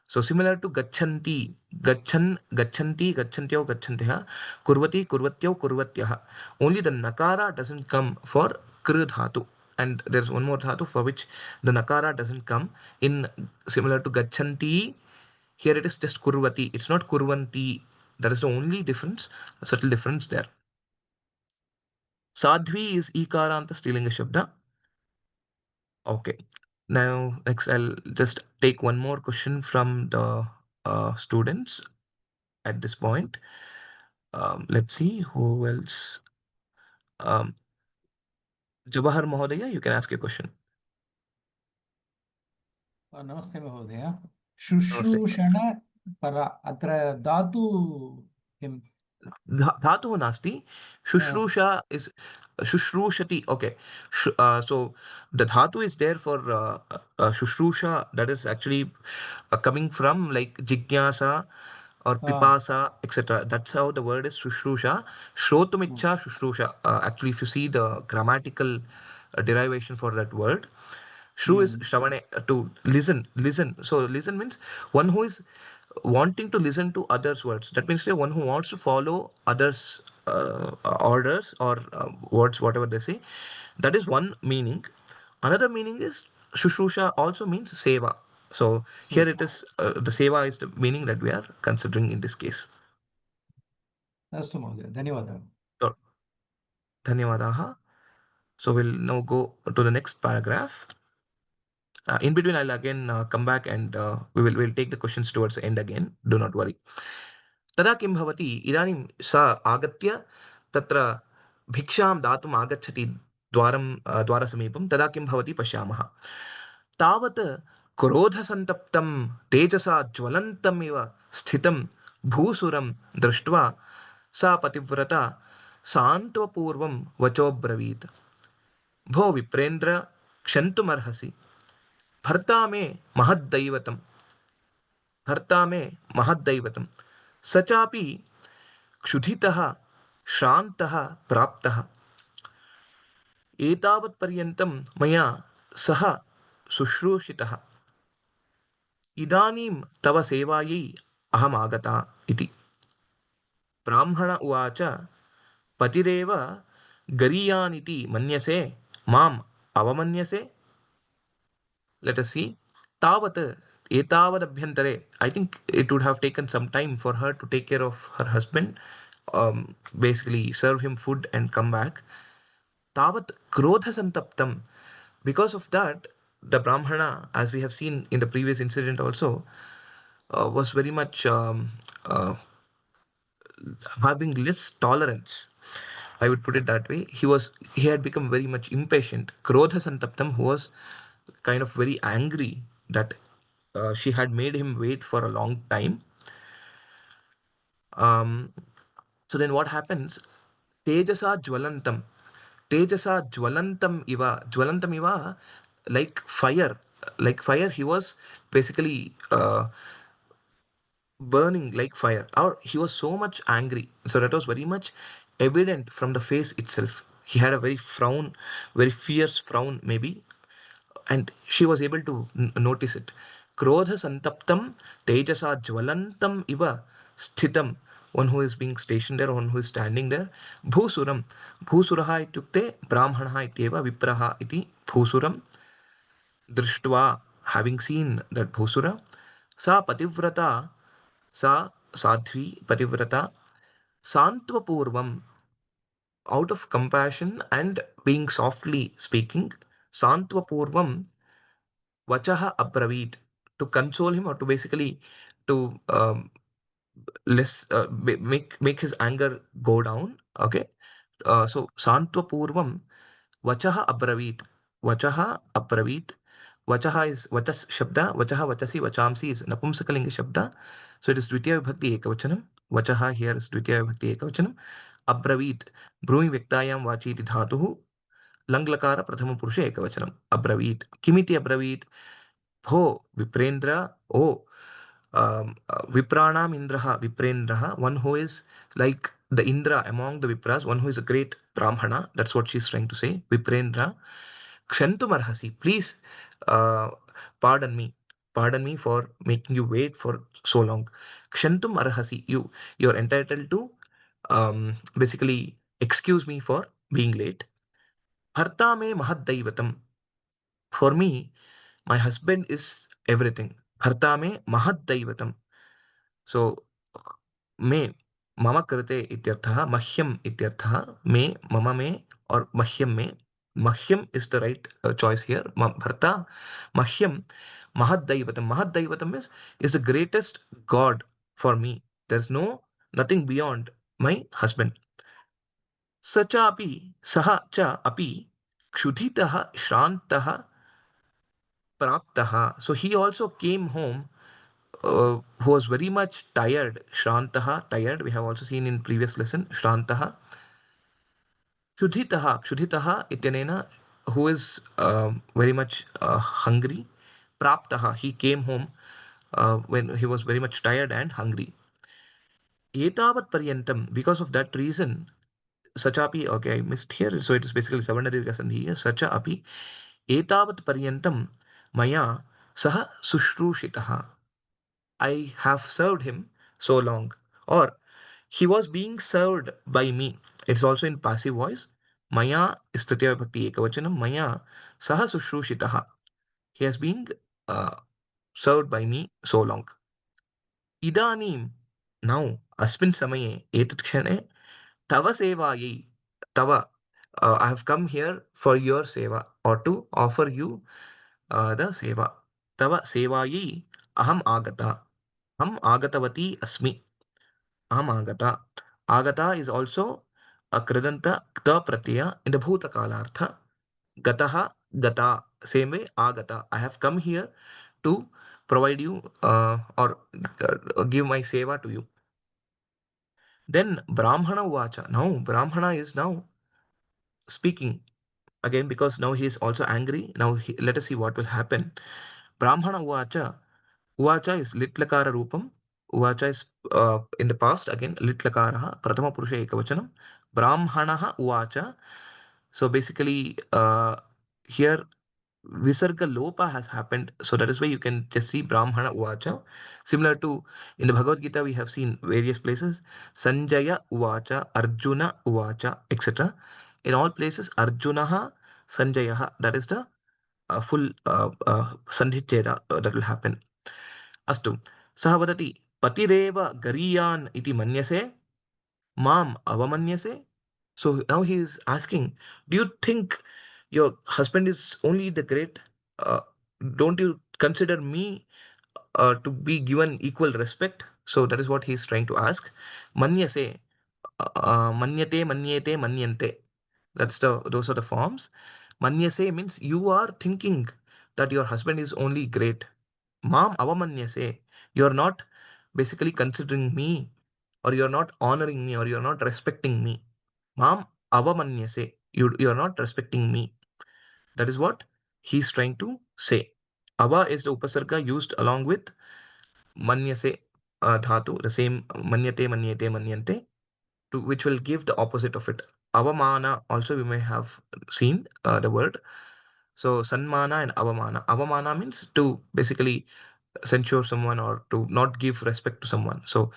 So similar to gachanti, gachanti, gachantyo, gachantya, kurvati, kurvatyo, kurvatyah. Only the nakara doesn't come for kru dhatu. And there's one more dhatu for which the nakara doesn't come in, similar to gachanti. Here it is just kurvati. It's not kurvanti. That is the only difference, a subtle difference there. Sadhvi is ikaranta strilinga shabda. Okay. Now, next I'll just take one more question from the students at this point. Let's see who else. Jawahar Mahodaya, you can ask your question. Namaste Mahodaya. Shushrusana para atra dhatu kim? Dhatu nasti. Shushrusha is Shushrushati. Okay. So the dhatu is there for Shushrusha. That is actually coming from like Jigyasa or Pipasa, etc. That's how the word is Shushrusha. Shrotumicha Shushrusha. Actually, if you see the grammatical derivation for that word, Shru is Shravane, to listen, listen. So listen means one who is wanting to listen to others' words. That means one who wants to follow others' orders or words, whatever they say. That is one meaning. Another meaning is Shushusha also means seva. So here it is, the seva is the meaning that we are considering in this case. Astu Mahodaya. Dhanyavadaha. So, Dhanyavadaha. So we'll now go to the next paragraph. In between, I'll again come back and we'll take the questions towards the end again. Do not worry. तदा किं भवति इदानीं सा आगत्य तत्र भिक्षां दातुम् आगच्छति द्वारसमीपं. तदा किं भवति पश्यामः. तावत् क्रोधसन्तप्तं तेजसा ज्वलन्तमिव स्थितं भूसुरं दृष्ट्वा सा पतिव्रता सान्त्वपूर्वं वचोब्रवीत्. भो विप्रेन्द्र, क्षन्तुमर्हसि. भर्ता मे महद्दैवतं, भर्ता मे महद्दैवतं. स चापि क्षुधितः श्रान्तः प्राप्तः. एतावत्पर्यन्तं मया सः शुश्रूषितः. इदानीं तव सेवायै अहम् आगता इति. Brahmana uvacha Patireva Gariyaniti Manyase Mam Avamanyase. Let us see. Tavat Etavad Abhyantare. I think it would have taken some time for her to take care of her husband, basically serve him food and come back. Tavat Krodha Santaptam. Because of that, the Brahmana, as we have seen in the previous incident also, was very much having less tolerance. I would put it that way. He had become very much impatient. Krodha Santaptam, who was kind of very angry that she had made him wait for a long time. So then what happens? Tejasa Jwalantam. Tejasa Jwalantam Iva, like fire. Like fire, he was basically burning like fire, or he was so much angry. So that was very much evident from the face itself. He had a very fierce frown, maybe, and she was able to notice it. Krodha Santaptam Tejasa Jwalantam Iva Sthitam. One who is being stationed there, one who is standing there. Bhusuram. Bhusuraha ityukte Brahmanaha ityeva Vipraha iti Bhusuram. Drishtva, having seen that Bhusura, Sa Pativrata, Sa Sadhvi Pativrata, Santvapurvam, out of compassion and being softly speaking, Santvapurvam Vachaha Abravit, to console him, or to basically to make his anger go down. Okay. So Santvapurvam Vachaha Abravit. Vachaha Abravit. Vachaha is Vachas Shabda. Vachaha Vachasi Vachamsi is Napumsakalinga Shabda. So it is Dvitiya Vibhakti Ekavachanam. Vachaha here is Dvitiya Vibhakti Ekavachanam. Abravit. Brumi Viktayam Vachi iti dhatuhu. Langlakara Prathama Purusha Ekavachanam. Abravit. Kimiti Abravit. Ho Viprendra. Oh. Vipranam Indraha. Viprendra. One who is like the Indra among the Vipras, one who is a great Brahmana. That's what she's trying to say. Viprendra. Kshantum arhasi. Please uh, pardon me. Pardon me for making you wait for so long. Kshantum arhasi. You're entitled to basically excuse me for being late. Bharta me mahaddaivatam. For me, my husband is everything. Bharta me mahaddaivatam. So मे मम कृते इत्यर्थः मह्यम इत्यर्थः मे मम मे और मह्यम मे मह्यम is the right choice here. Bharta मह्यम mahadaivatam. Mahadaivatam is the greatest god for me. There's nothing beyond my husband. Sacha api saha cha api kshudhitah shrantah praptah. So he also came home who was very much tired. Shrantaha, tired. We have also seen in previous lesson. Shrantaha. Kshudhitaha ityanena, who is very much hungry. Praptaha, he came home when he was very much tired and hungry. Etavat paryantam, because of that reason, Sachapi, okay, I missed here, so it is basically Savanadivya Sandhi here. Sacha api etavat paryantam maya saha sushrushitaha. I have served him so long, or he was being served by me. It's also in passive voice. Maya is Tritiya Vibhakti Ekavachanam. Maya saha sushrushitaha. He has been served by me so long. Idanim, now, asmin samaye, etat kshane, tava sevayai, tava, I have come here for your seva, or to offer you the seva. Tava sevayai, aham agata. Aham agatavati asmi. Aham agata. Agata is also a kridanta kta pratyaya in the bhuta kalartha. Gataha gata. Same way, agata. I have come here to provide you or give my seva to you. Then Brahmana Vacha. Now Brahmana is now speaking again, because now he is also angry. Now let us see what will happen. Brahmana Vacha. Uvacha is litlakara rupam. Uvacha is in the past again litlakaraha prathama purusha ekavachanam. Brahmanaha uvacha. So basically here Visarga lopa has happened. So that is why you can just see Brahmana uvacha. Similar to in the Bhagavad Gita, we have seen various places Sanjaya uvacha, Arjuna uvacha, etc. In all places, Arjunaha, Sanjayaha, that is the full sandhicheda that will happen. Astu. Saha vadati patireva gariyan iti manyase mam avamanyase. So now he is asking, do you think your husband is only the great? Uh, don't you consider me to be given equal respect? So that is what he is trying to ask. Manyase, manyate, manyete, manyante. Those are the forms. Manyase means you are thinking that your husband is only great. Mam avamanyase. You are not basically considering me, or you are not honoring me, or you are not respecting me. Mam avamanyase. You are not respecting me. That is what he's trying to say. Ava is the upasarga used along with manyase dhatu, the same manyate, manyete, manyante, to which will give the opposite of it. Avamana also we may have seen the word. So sanmana and avamana. Avamana means to basically censure someone or to not give respect to someone. So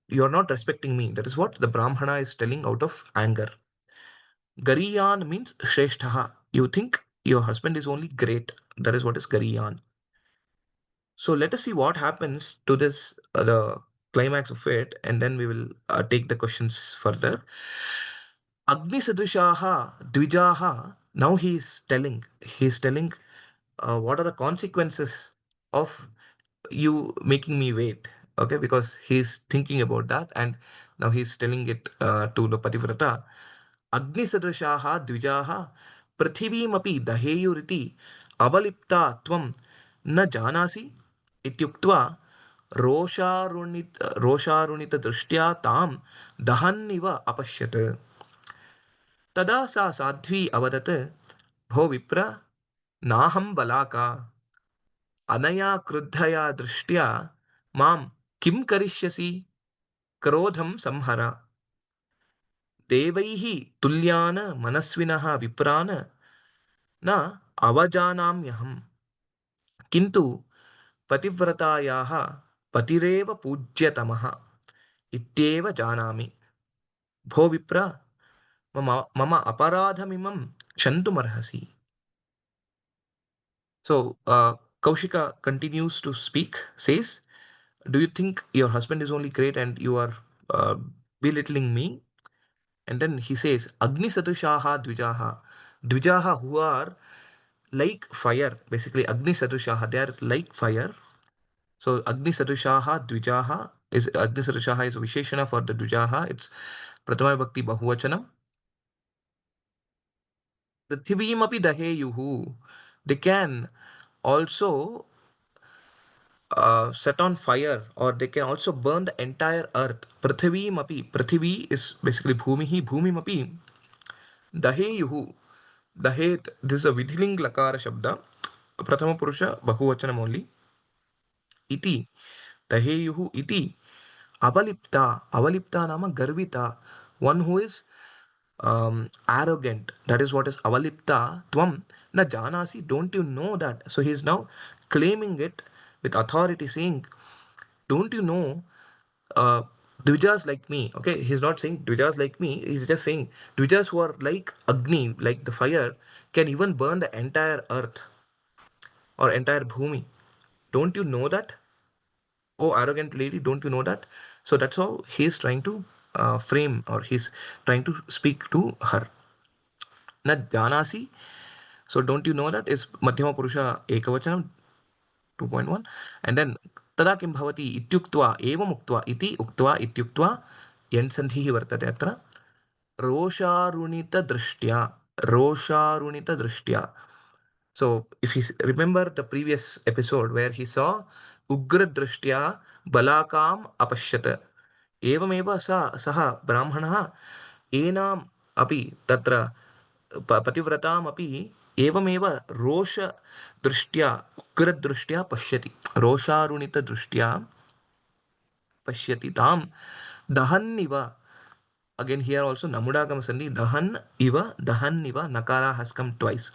you're not respecting me. That is what the Brahmana is telling out of anger. Gariyan means Shreshtaha. You think your husband is only great. That is what is Gariyan. So let us see what happens to this, the climax of it, and then we will take the questions further. Agni Sadrishaha Dvijaha. Now he's telling what are the consequences of you making me wait. Okay, because he's thinking about that, and now he's telling it to the Pativrata. Agni Sadrishaha Dvijaha Prithivīmapi Daheyuriti Avalipta Tvam Na Janasi Ityuktva रोषारुणित दृष्ट्या ताम दहन्निव अपश्यत. तदा सा साध्वी अवदत् भो विप्र नाहं बलाका अनया क्रुद्धया दृष्ट्या मां किं करिष्यसि क्रोधं संहर. देवैः तुल्यान् मनस्विनः विप्रान् न अवजानाम्यहम् किन्तु पतिव्रतायाः पतिरेव पूज्यतमः इत्येव जानामि. भो विप्र मम अपराधमिमं क्षन्तुमर्हसि. So Kaushika continues to speak, says, do you think your husband is only great and you are belittling me? And then he says, Agni Sadrishaha Dvijaha. Dvijaha, who are like fire. Basically, Agni Sadrishaha, they are like fire. So Agni Sadrishaha Dvijaha is a Visheshana for the Dvijaha. It's Prathama Bhakti Bahuvachanam. Prithivīmapi Daheyuhu. They can also set on fire, or they can also burn the entire earth. Prithivīmapi. Prithivi is basically Bhumihi. Bhumimapi Daheyuhu. Dahet, this is a Vidhiling Lakara Shabda. Prathama Purusha Bahuvachanam only. Iti. Daheyuhu iti. Avalipta. Avalipta nama Garvita. One who is arrogant. That is what is avalipta. Tvam na janasi. Don't you know that? So he is now claiming it with authority, saying, don't you know Dvijas like me? Okay, he's not saying Dvijas like me. He's just saying Dvijas who are like Agni, like the fire, can even burn the entire earth or entire Bhumi. Don't you know that? Oh, arrogant lady, don't you know that? So that's how he's trying to frame, or he's trying to speak to her. Na janasi. So don't you know that is Madhyama Purusha Ekavachanam 2.1. And then tada kim bhavati ityuktva evam uktva iti uktva ityuktva yensandhihi vartate atra rosharunita drishtya. Rosharunita drishtya. So if you remember the previous episode where he saw ugra drishtya balakam apashyata. एवमेव सः ब्राह्मणः एनाम् अपि तत्र पतिव्रतामपि एवमेव रोषदृष्ट्या उग्रदृष्ट्या पश्यति. रोषारुणितदृष्ट्या पश्यति तां दहन्निव. Again here also namudagama sandhi dahan iva nakara has come twice.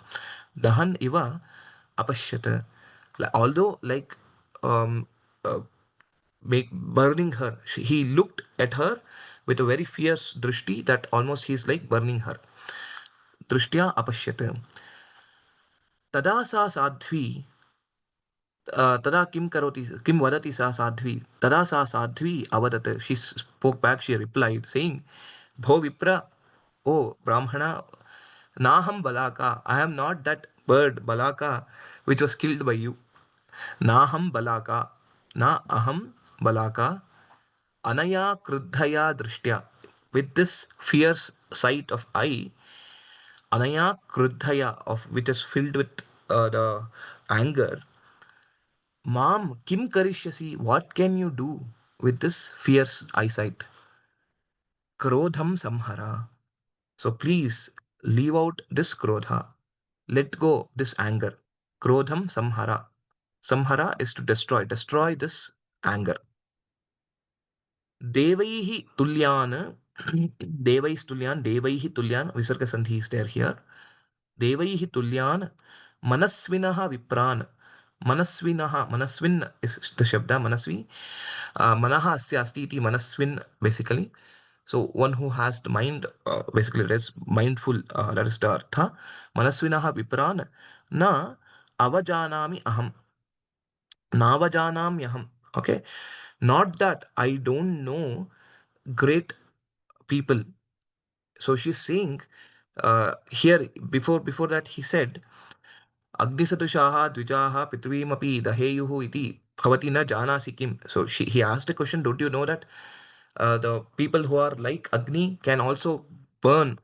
Dahan iva apashyata. Although like um, uh, burning her, he looked at her with a very fierce drishti that almost he's like burning her. Drishtya apashyata. Tada sa sadhvi तदा किं करोति किं वदति सा साध्वी तदा सा साध्वी अवदत् she spoke back, she replied saying भो विप्र ओ brahmana naham balaka, I am not that bird balaka which was killed by you. Naham balaka, na aham balaka, anaya kruddhaya drishtya, with this fierce sight of eye, anaya kruddhaya, of which is filled with the anger. Mom, kim karishyasi? What can you do with this fierce eyesight? Krodham samhara. So please leave out this krodha. Let go this anger. Krodham samhara. Samhara is to destroy. Destroy this anger. Devaihi tulyan. Devais tulyan. Devaihi tulyan. Visarga sandhi is there here. Devaihi tulyan. Manasvinaha vipran. Manasvinaha. Manasvin is the shabda. Manasvi. Manaha asya asti iti manasvin, basically. So one who has the mind, basically that is mindful, that is the artha. Manasvinaha vipran na avajanami aham. Navajanami aham. Okay. Not that I don't know great people. So she's saying here, before that he said अग्निसदृशाः द्विजाः पृथ्वीमपि दहेयुः इति भवति न जानासि किम्. So he asked a question, don't you know that the people who are like Agni can also burn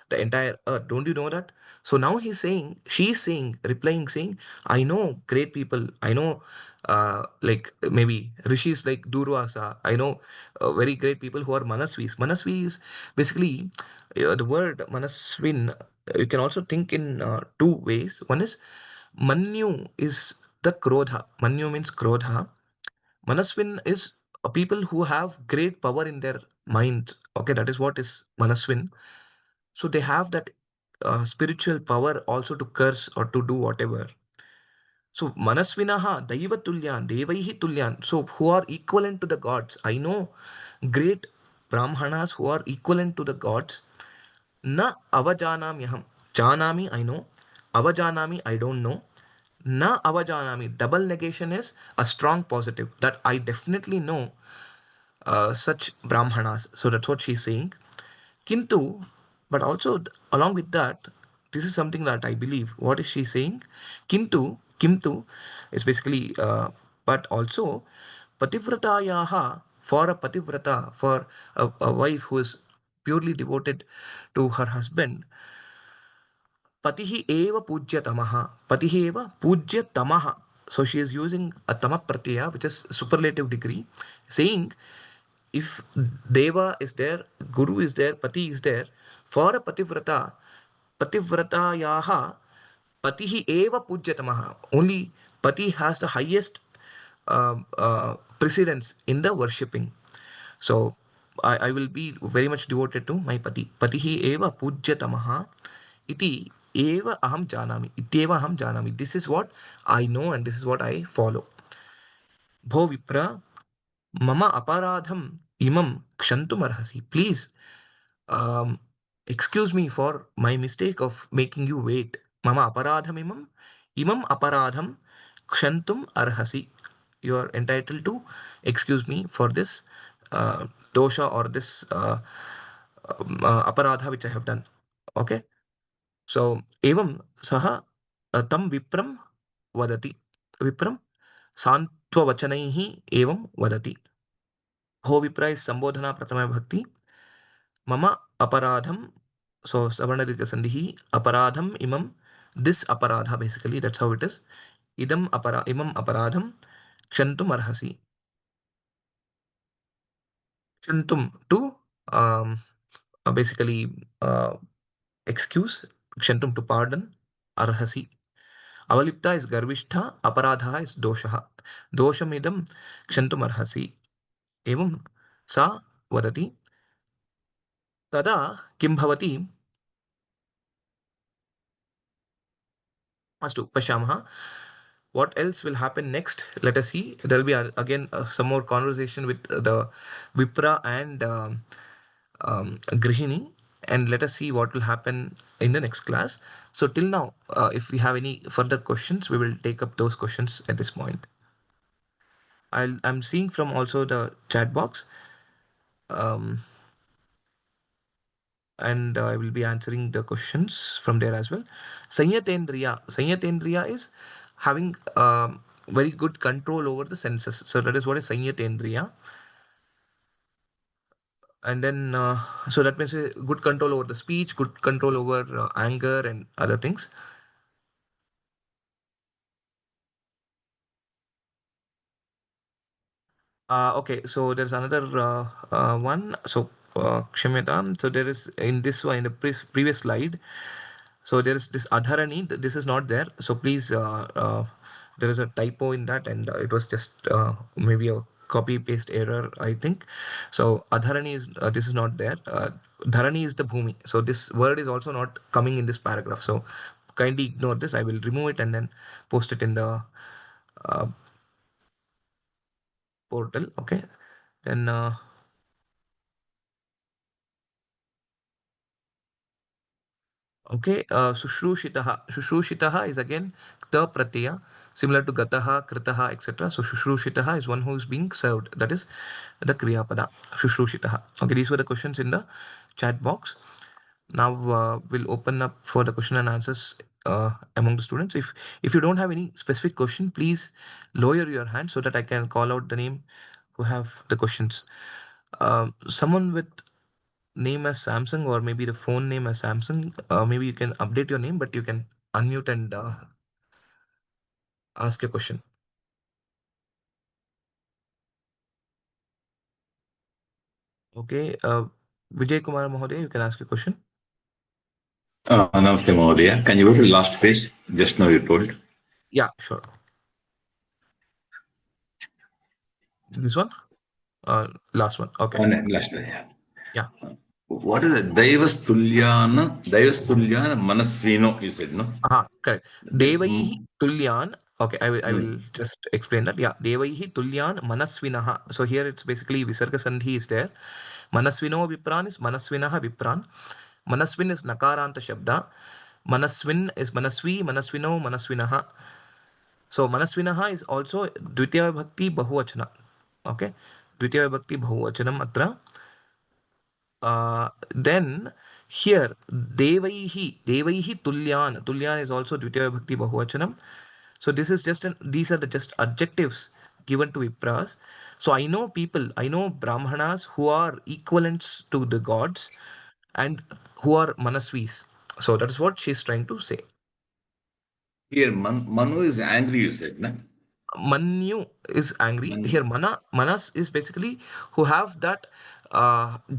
the entire earth? Don't you know that? So now she's saying, replying, saying, I know great people. I know like maybe rishis like Durvasa. I know very great people who are manasvis. Manasvi is basically the word manasvin. You can also think in two ways. One is Manyu is the Krodha. Manyu means Krodha. Manaswin is people who have great power in their mind. Okay, that is what is Manaswin. So they have that spiritual power also to curse or to do whatever. So Manasvinaha, Daiva Tulyan, Devaihi Tulyan. So who are equivalent to the gods. I know great Brahmanas who are equivalent to the gods. Na avajanamyaham. Janami, I know. Avajanami, I don't know. Na avajanami. Double negation is a strong positive that I definitely know such brahmanas. So that's what she's saying. Kintu, but also along with that, this is something that I believe. What is she saying? Kimtu is basically, but also Pativratāyāḥ, for a Pativrata, for a wife who is purely devoted to her husband. Patihi eva pujyatamaha. Patihi eva pujyatamaha. So she is using a tama pratyaya, which is superlative degree, saying if Deva is there, Guru is there, Pati is there, for a Pativrata, Pativratāyāḥ, Patihi eva pujyatamaha. Only Pati has the highest precedence in the worshipping. So I will be very much devoted to my Pati. Patihi eva pujyatamaha iti eva aham janami. Ityeva aham janami. This is what I know and this is what I follow. Bho vipra mama aparadham imam kshantumarhasi. Please um, excuse me for my mistake of making you wait. Mama aparadham imam aparadham kshantum arhasi. You are entitled to excuse me for this dosha or this aparadha which I have done. Okay. So evam saha tam vipram vadati. Vipram सांत्ववचनैः एवं वदति. हो विप्रा is संबोधना प्रथमा भक्ति. Mama aparadham, so savarnadika sandhi, aparadham imam, this aparadha basically, that's how it is. Imam aparadham kshantum arhasi. Kshantum, to basically excuse, kshantum, to pardon, arhasi. Avalipta is garvishtha, aparadha is doshaha. Dosham idam kshantum arhasi. Evam sa vadati. तदा किं भवति? अस्तु पश्यामः. What else will happen next? Let us see. There will be again some more conversation with the Vipra and Grihini, and let us see what will happen in the next class. So till now, if we have any further questions, we will take up those questions at this point. I'm seeing from also the chat box, and I will be answering the questions from there as well. Sanyatendriya is having very good control over the senses. So that is what is Sanyatendriya. And then, so that means good control over the speech, good control over anger and other things. Okay, so there's another one. So, Kshamyatam. So there is in this one, in the previous slide, so there is this adharani. This is not there. So please, there is a typo in that, and it was just maybe a copy paste error, I think. So adharani is this is not there. Dharani is the bhumi. So this word is also not coming in this paragraph. So kindly ignore this. I will remove it and then post it in the portal. Okay, then. Okay, Shushrusitaha is again the pratyaya, similar to gataha, kritaha, etc. So Shushrusitaha is one who is being served. That is the kriya pada, Shushrusitaha. Okay, these were the questions in the chat box. Now we'll open up for the question and answers among the students. If you don't have any specific question, please lower your hand so that I can call out the name who have the questions. Someone with name as Samsung, or maybe the phone name as Samsung, maybe you can update your name, but you can unmute and ask your question. Okay, Vijay Kumar Mahodaya, you can ask your question. Namaste Mahodaya. Can you go to the last page? Just now you told. Yeah, sure. This one? Last one. Okay. Last page, yeah. Yeah. What is it? Daivastulyana Manasvino, you said, no? Correct. It's, Devaihi Tulyan. Okay, I will just explain that. Yeah, Devaihi Tulyan Manasvinaha. So here it's basically Visarga Sandhi is there. Manasvino Vipran is Manasvinaha Vipran. Manasvin is Nakaranta Shabda. Manasvin is Manasvi, Manasvino, Manasvinaha. So Manasvinaha is also Dvitiya Bhakti Bahuvachana. Okay. Dvitiya Bhakti Bahuvachanam Atra. Then here Devaihi Tulyan is also Dvitiya Bhakti Bahuvachanam. So this is just these are the just adjectives given to Vipras. So I know Brahmanas who are equivalents to the gods and who are Manasvis. So that is what she's trying to say. here, Manu is angry, you said, no? Manu is angry. Manu. Here Manas is basically who have that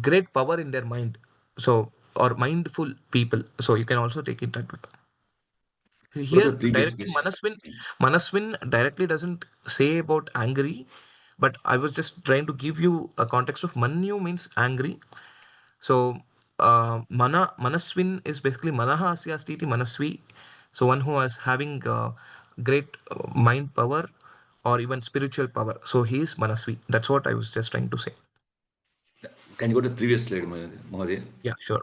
great power in their mind. So, or mindful people. So you can also take it that way. Go to Here the previous directly page. Manasvin directly doesn't say about angry, but I was just trying to give you a context of Manu means angry. So Manasvin is basically Manaha Asyastiti Manasvi. So one who is having great mind power or even spiritual power. So he is Manasvi. That's what I was just trying to say. Can you go to the previous slide, Mahodaya? Yeah, sure.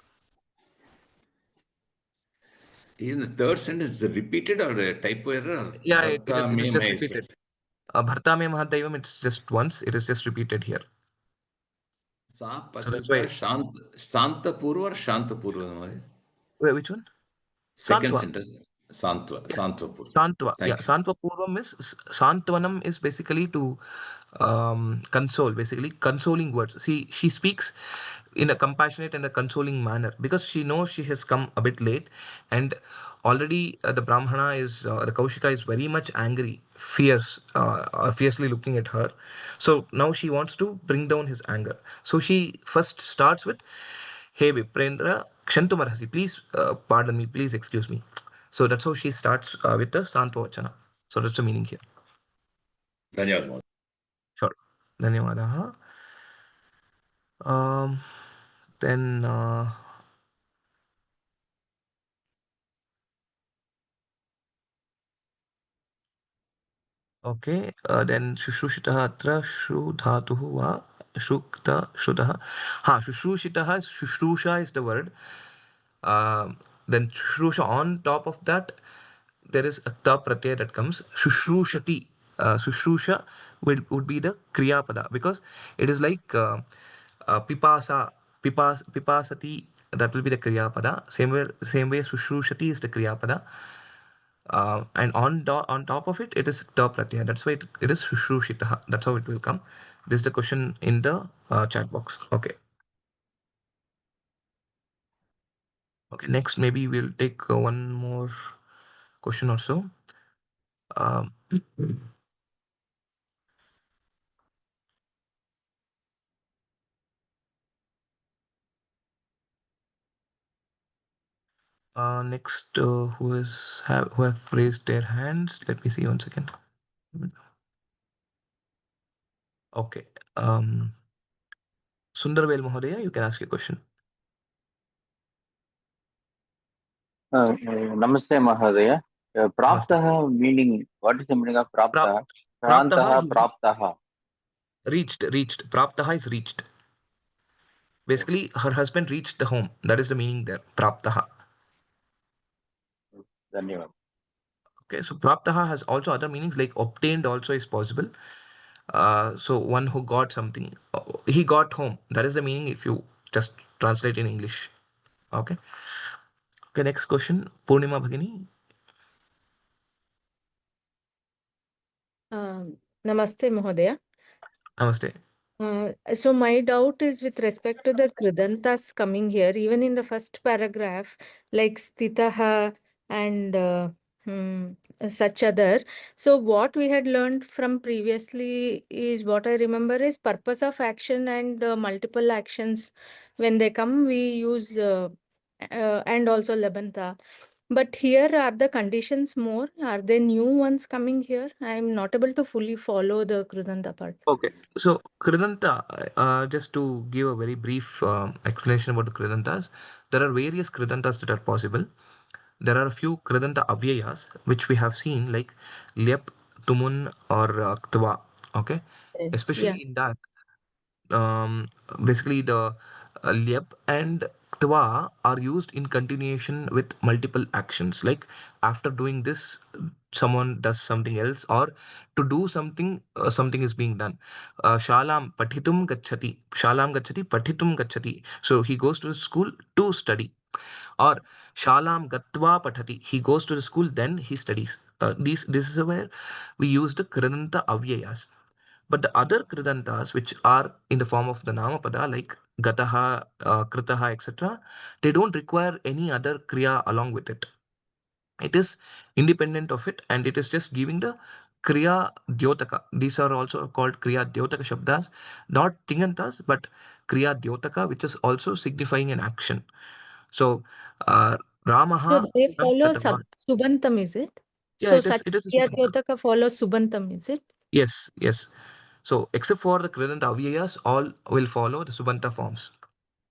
In the third sentence, is it repeated or a typo error? Yeah, Bharta it me is just maise. repeated. Bharta me Mahadaivam, it's just once. It is just repeated here. Sa So that's Pativratāyāḥ why. Shanta Purva or Shanta Purva, Mahodaya? Wait, which one? Second Santva. sentence, Santva Purva. Santva. Yeah, Thank you. Santva Purvam is Santvanam is basically to console, basically consoling words. See, she speaks in a compassionate and a consoling manner because she knows she has come a bit late, and already the Brahmana is the Kaushika is very much angry, fiercely looking at her. So now she wants to bring down his anger. So she first starts with, "Hey Viprendra, Kshantumarhasi, please pardon me, please excuse me." So that's how she starts with the Santvachana. So that's the meaning here. Dhanyavad, Mahodaya. Sure. Dhanyavadaha. Um, Then okay, then shushrusitah atra shu dhatuh va shukta shudah. Ha, shushrusitah, shushrusha is the word. Then shushrusha, on top of that, there is a ta pratyaya that comes. Shushrushati. Shushrusha would be the kriya pada, because it is like pipasa, pipasati, that will be the kriya pada. Same way sushrushati is the kriya pada. And on top of it, it is ta pratyaya. That's why it is sushrushitah. That's how it will come. This is the question in the chat box. Okay. Okay. Next, maybe we'll take one more question or so. Um, next, who have raised their hands? Let me see one second. Okay. Sundarvel Mahodaya, you can ask your question. Namaste, Mahadaya. Namaste. Praptaha meaning, what is the meaning of praptaha? Praptaha, Prantaha, praptaha. reached. Praptaha is reached. Basically, her husband reached the home. That is the meaning there. Praptaha. Dhanyavad. Okay, so praptaha has also other meanings, like obtained also is possible. So one who got something, he got home. That is the meaning if you just translate in English. Okay. Okay, next question. Purnima Bhagini. Namaste, Mahodaya. Namaste. So my doubt is with respect to the kridantas coming here, even in the first paragraph, like stitaha and such other. So what we had learned from previously is, what I remember is purpose of action and multiple actions. When they come, we use and also labanta. But here, are the conditions more? Are there new ones coming here? I am not able to fully follow the krudanta part. Okay, so Kridanta, just to give a very brief explanation about the Kridantas, there are various Kridantas that are possible. There are a few Kridanta avyayas, which we have seen, like Lyap, Tumun, or Ktva. Okay, Yeah. especially in that, basically the Lyap and Ktva are used in continuation with multiple actions. Like after doing this, someone does something else, or to do something, something is being done. Shalam pathitum gachati. Shalam gachati, pathitum gachati. So he goes to the school to study. Or shalam gatva pathati. He goes to the school, then he studies. This is where we use the kridanta avyayas. But the other kridantas, which are in the form of the namapada, like gataha, kritaha, etc., they don't require any other kriya along with it. It is independent of it, and it is just giving the kriya dyotaka. These are also called kriya dyotaka shabdas, not tingantas, but kriya dyotaka, which is also signifying an action. So, So Ramaha they follow Katava. Subantam, is it? Yeah, So it is a Satya subanta. Dyotaka follows Subantam, is it? Yes. So, except for the Kridanta Avyayas, all will follow the Subanta forms.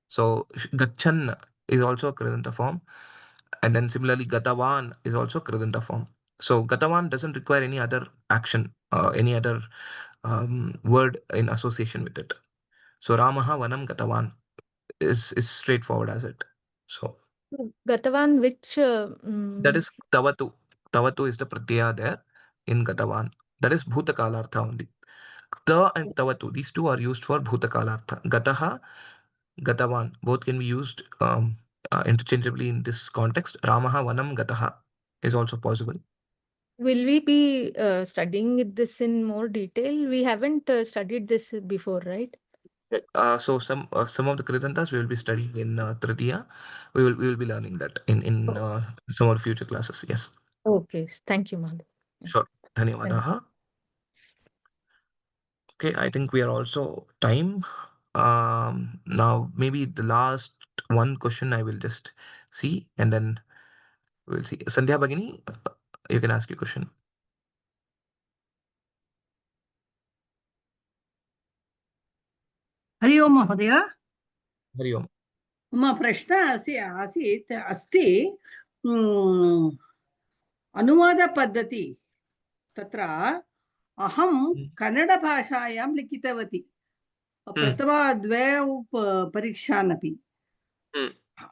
So, Gachan is also a Kridanta form. And then similarly, Gatavan is also a Kridanta form. So, Gatavan doesn't require any other action, any other word in association with it. So, Ramaha Vanam Gatavan is straightforward as it. So, Gatavan, which that is Tavatu. Tavatu is the pratyaya there in Gatavan. That is Bhutakalartha only. Ta and Tavatu, these two are used for Bhutakalartha. Gataha, Gatavan, both can be used interchangeably in this context. Ramaha Vanam Gataha is also possible. will we be studying this in more detail? We haven't studied this before, right? So some of the Kritantas we will be studying in Tritiya. We will be learning that in some of the future classes. Yes. Okay, thank you, Madhu. Sure. Dhanyavadaha. Okay, I think we are also time. Now maybe the last one question I will just see, and then we'll see. Sandhya Bhagini, you can ask your question. Hari Om Mahodaya. Hari Om. मम प्रश्नः अस्ति अनुवादपद्धति तत्र अहं कन्नडभाषायां लिखितवती प्रथमा द्वौ परीक्षानपि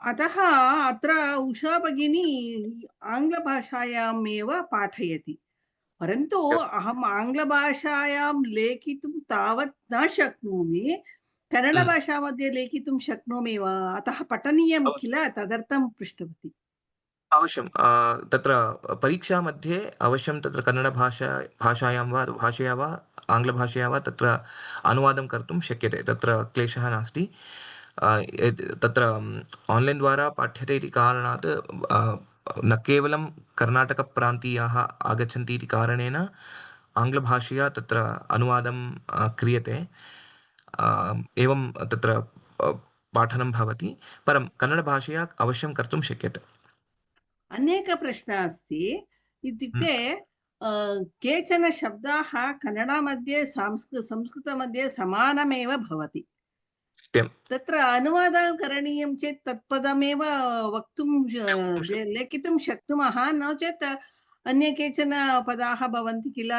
अतः अत्र उषा भगिनी आङ्ग्लभाषायाम् एव पाठयति परन्तु अहम् आङ्ग्लभाषायां लेखितुं तावत् न शक्नोमि कन्नडभाषा मध्ये लेखितुं शक्नोमि वा अतः पठनीयं किल तदर्थं पृष्टवती अवश्यं तत्र परीक्षामध्ये अवश्यं तत्र भाषायां वा भाषया वा आङ्ग्लभाषया वा तत्र अनुवादं कर्तुं शक्यते तत्र क्लेशः नास्ति तत्र आन्लैन् द्वारा पाठ्यते इति कारणात् न केवलं कर्णाटकप्रान्तीयाः आगच्छन्ति इति कारणेन आङ्ग्लभाषया तत्र अनुवादं क्रियते एवं तत्र पाठनं भवति परं कन्नडभाषया अवश्यं कर्तुं शक्यते अनेकः प्रश्नः अस्ति इत्युक्ते केचन शब्दाः कन्नडमध्ये संस्कृतमध्ये समानमेव भवति तत्र अनुवादं करणीयं चेत् तत्पदमेव वक्तुं लेखितुं शक्नुमः नो चेत् अन्ये केचन पदाः भवन्ति किल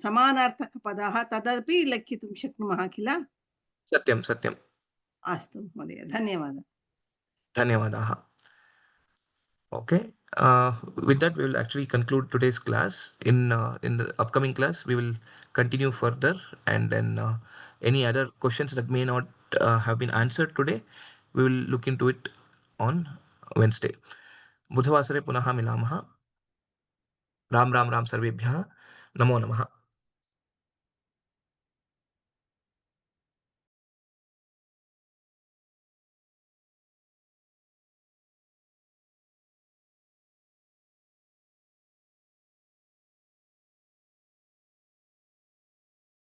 समानार्थकपदाः तदपि लेखितुं शक्नुमः किल सत्यं सत्यम् अस्तु महोदय धन्यवादः धन्यवादाः okay with that we will actually conclude today's class in the upcoming class we will continue further and then any other questions that may not have been answered today we will look into it on Wednesday बुधवासरे पुनः मिलामः राम राम राम सर्वेभ्यः नमो नमः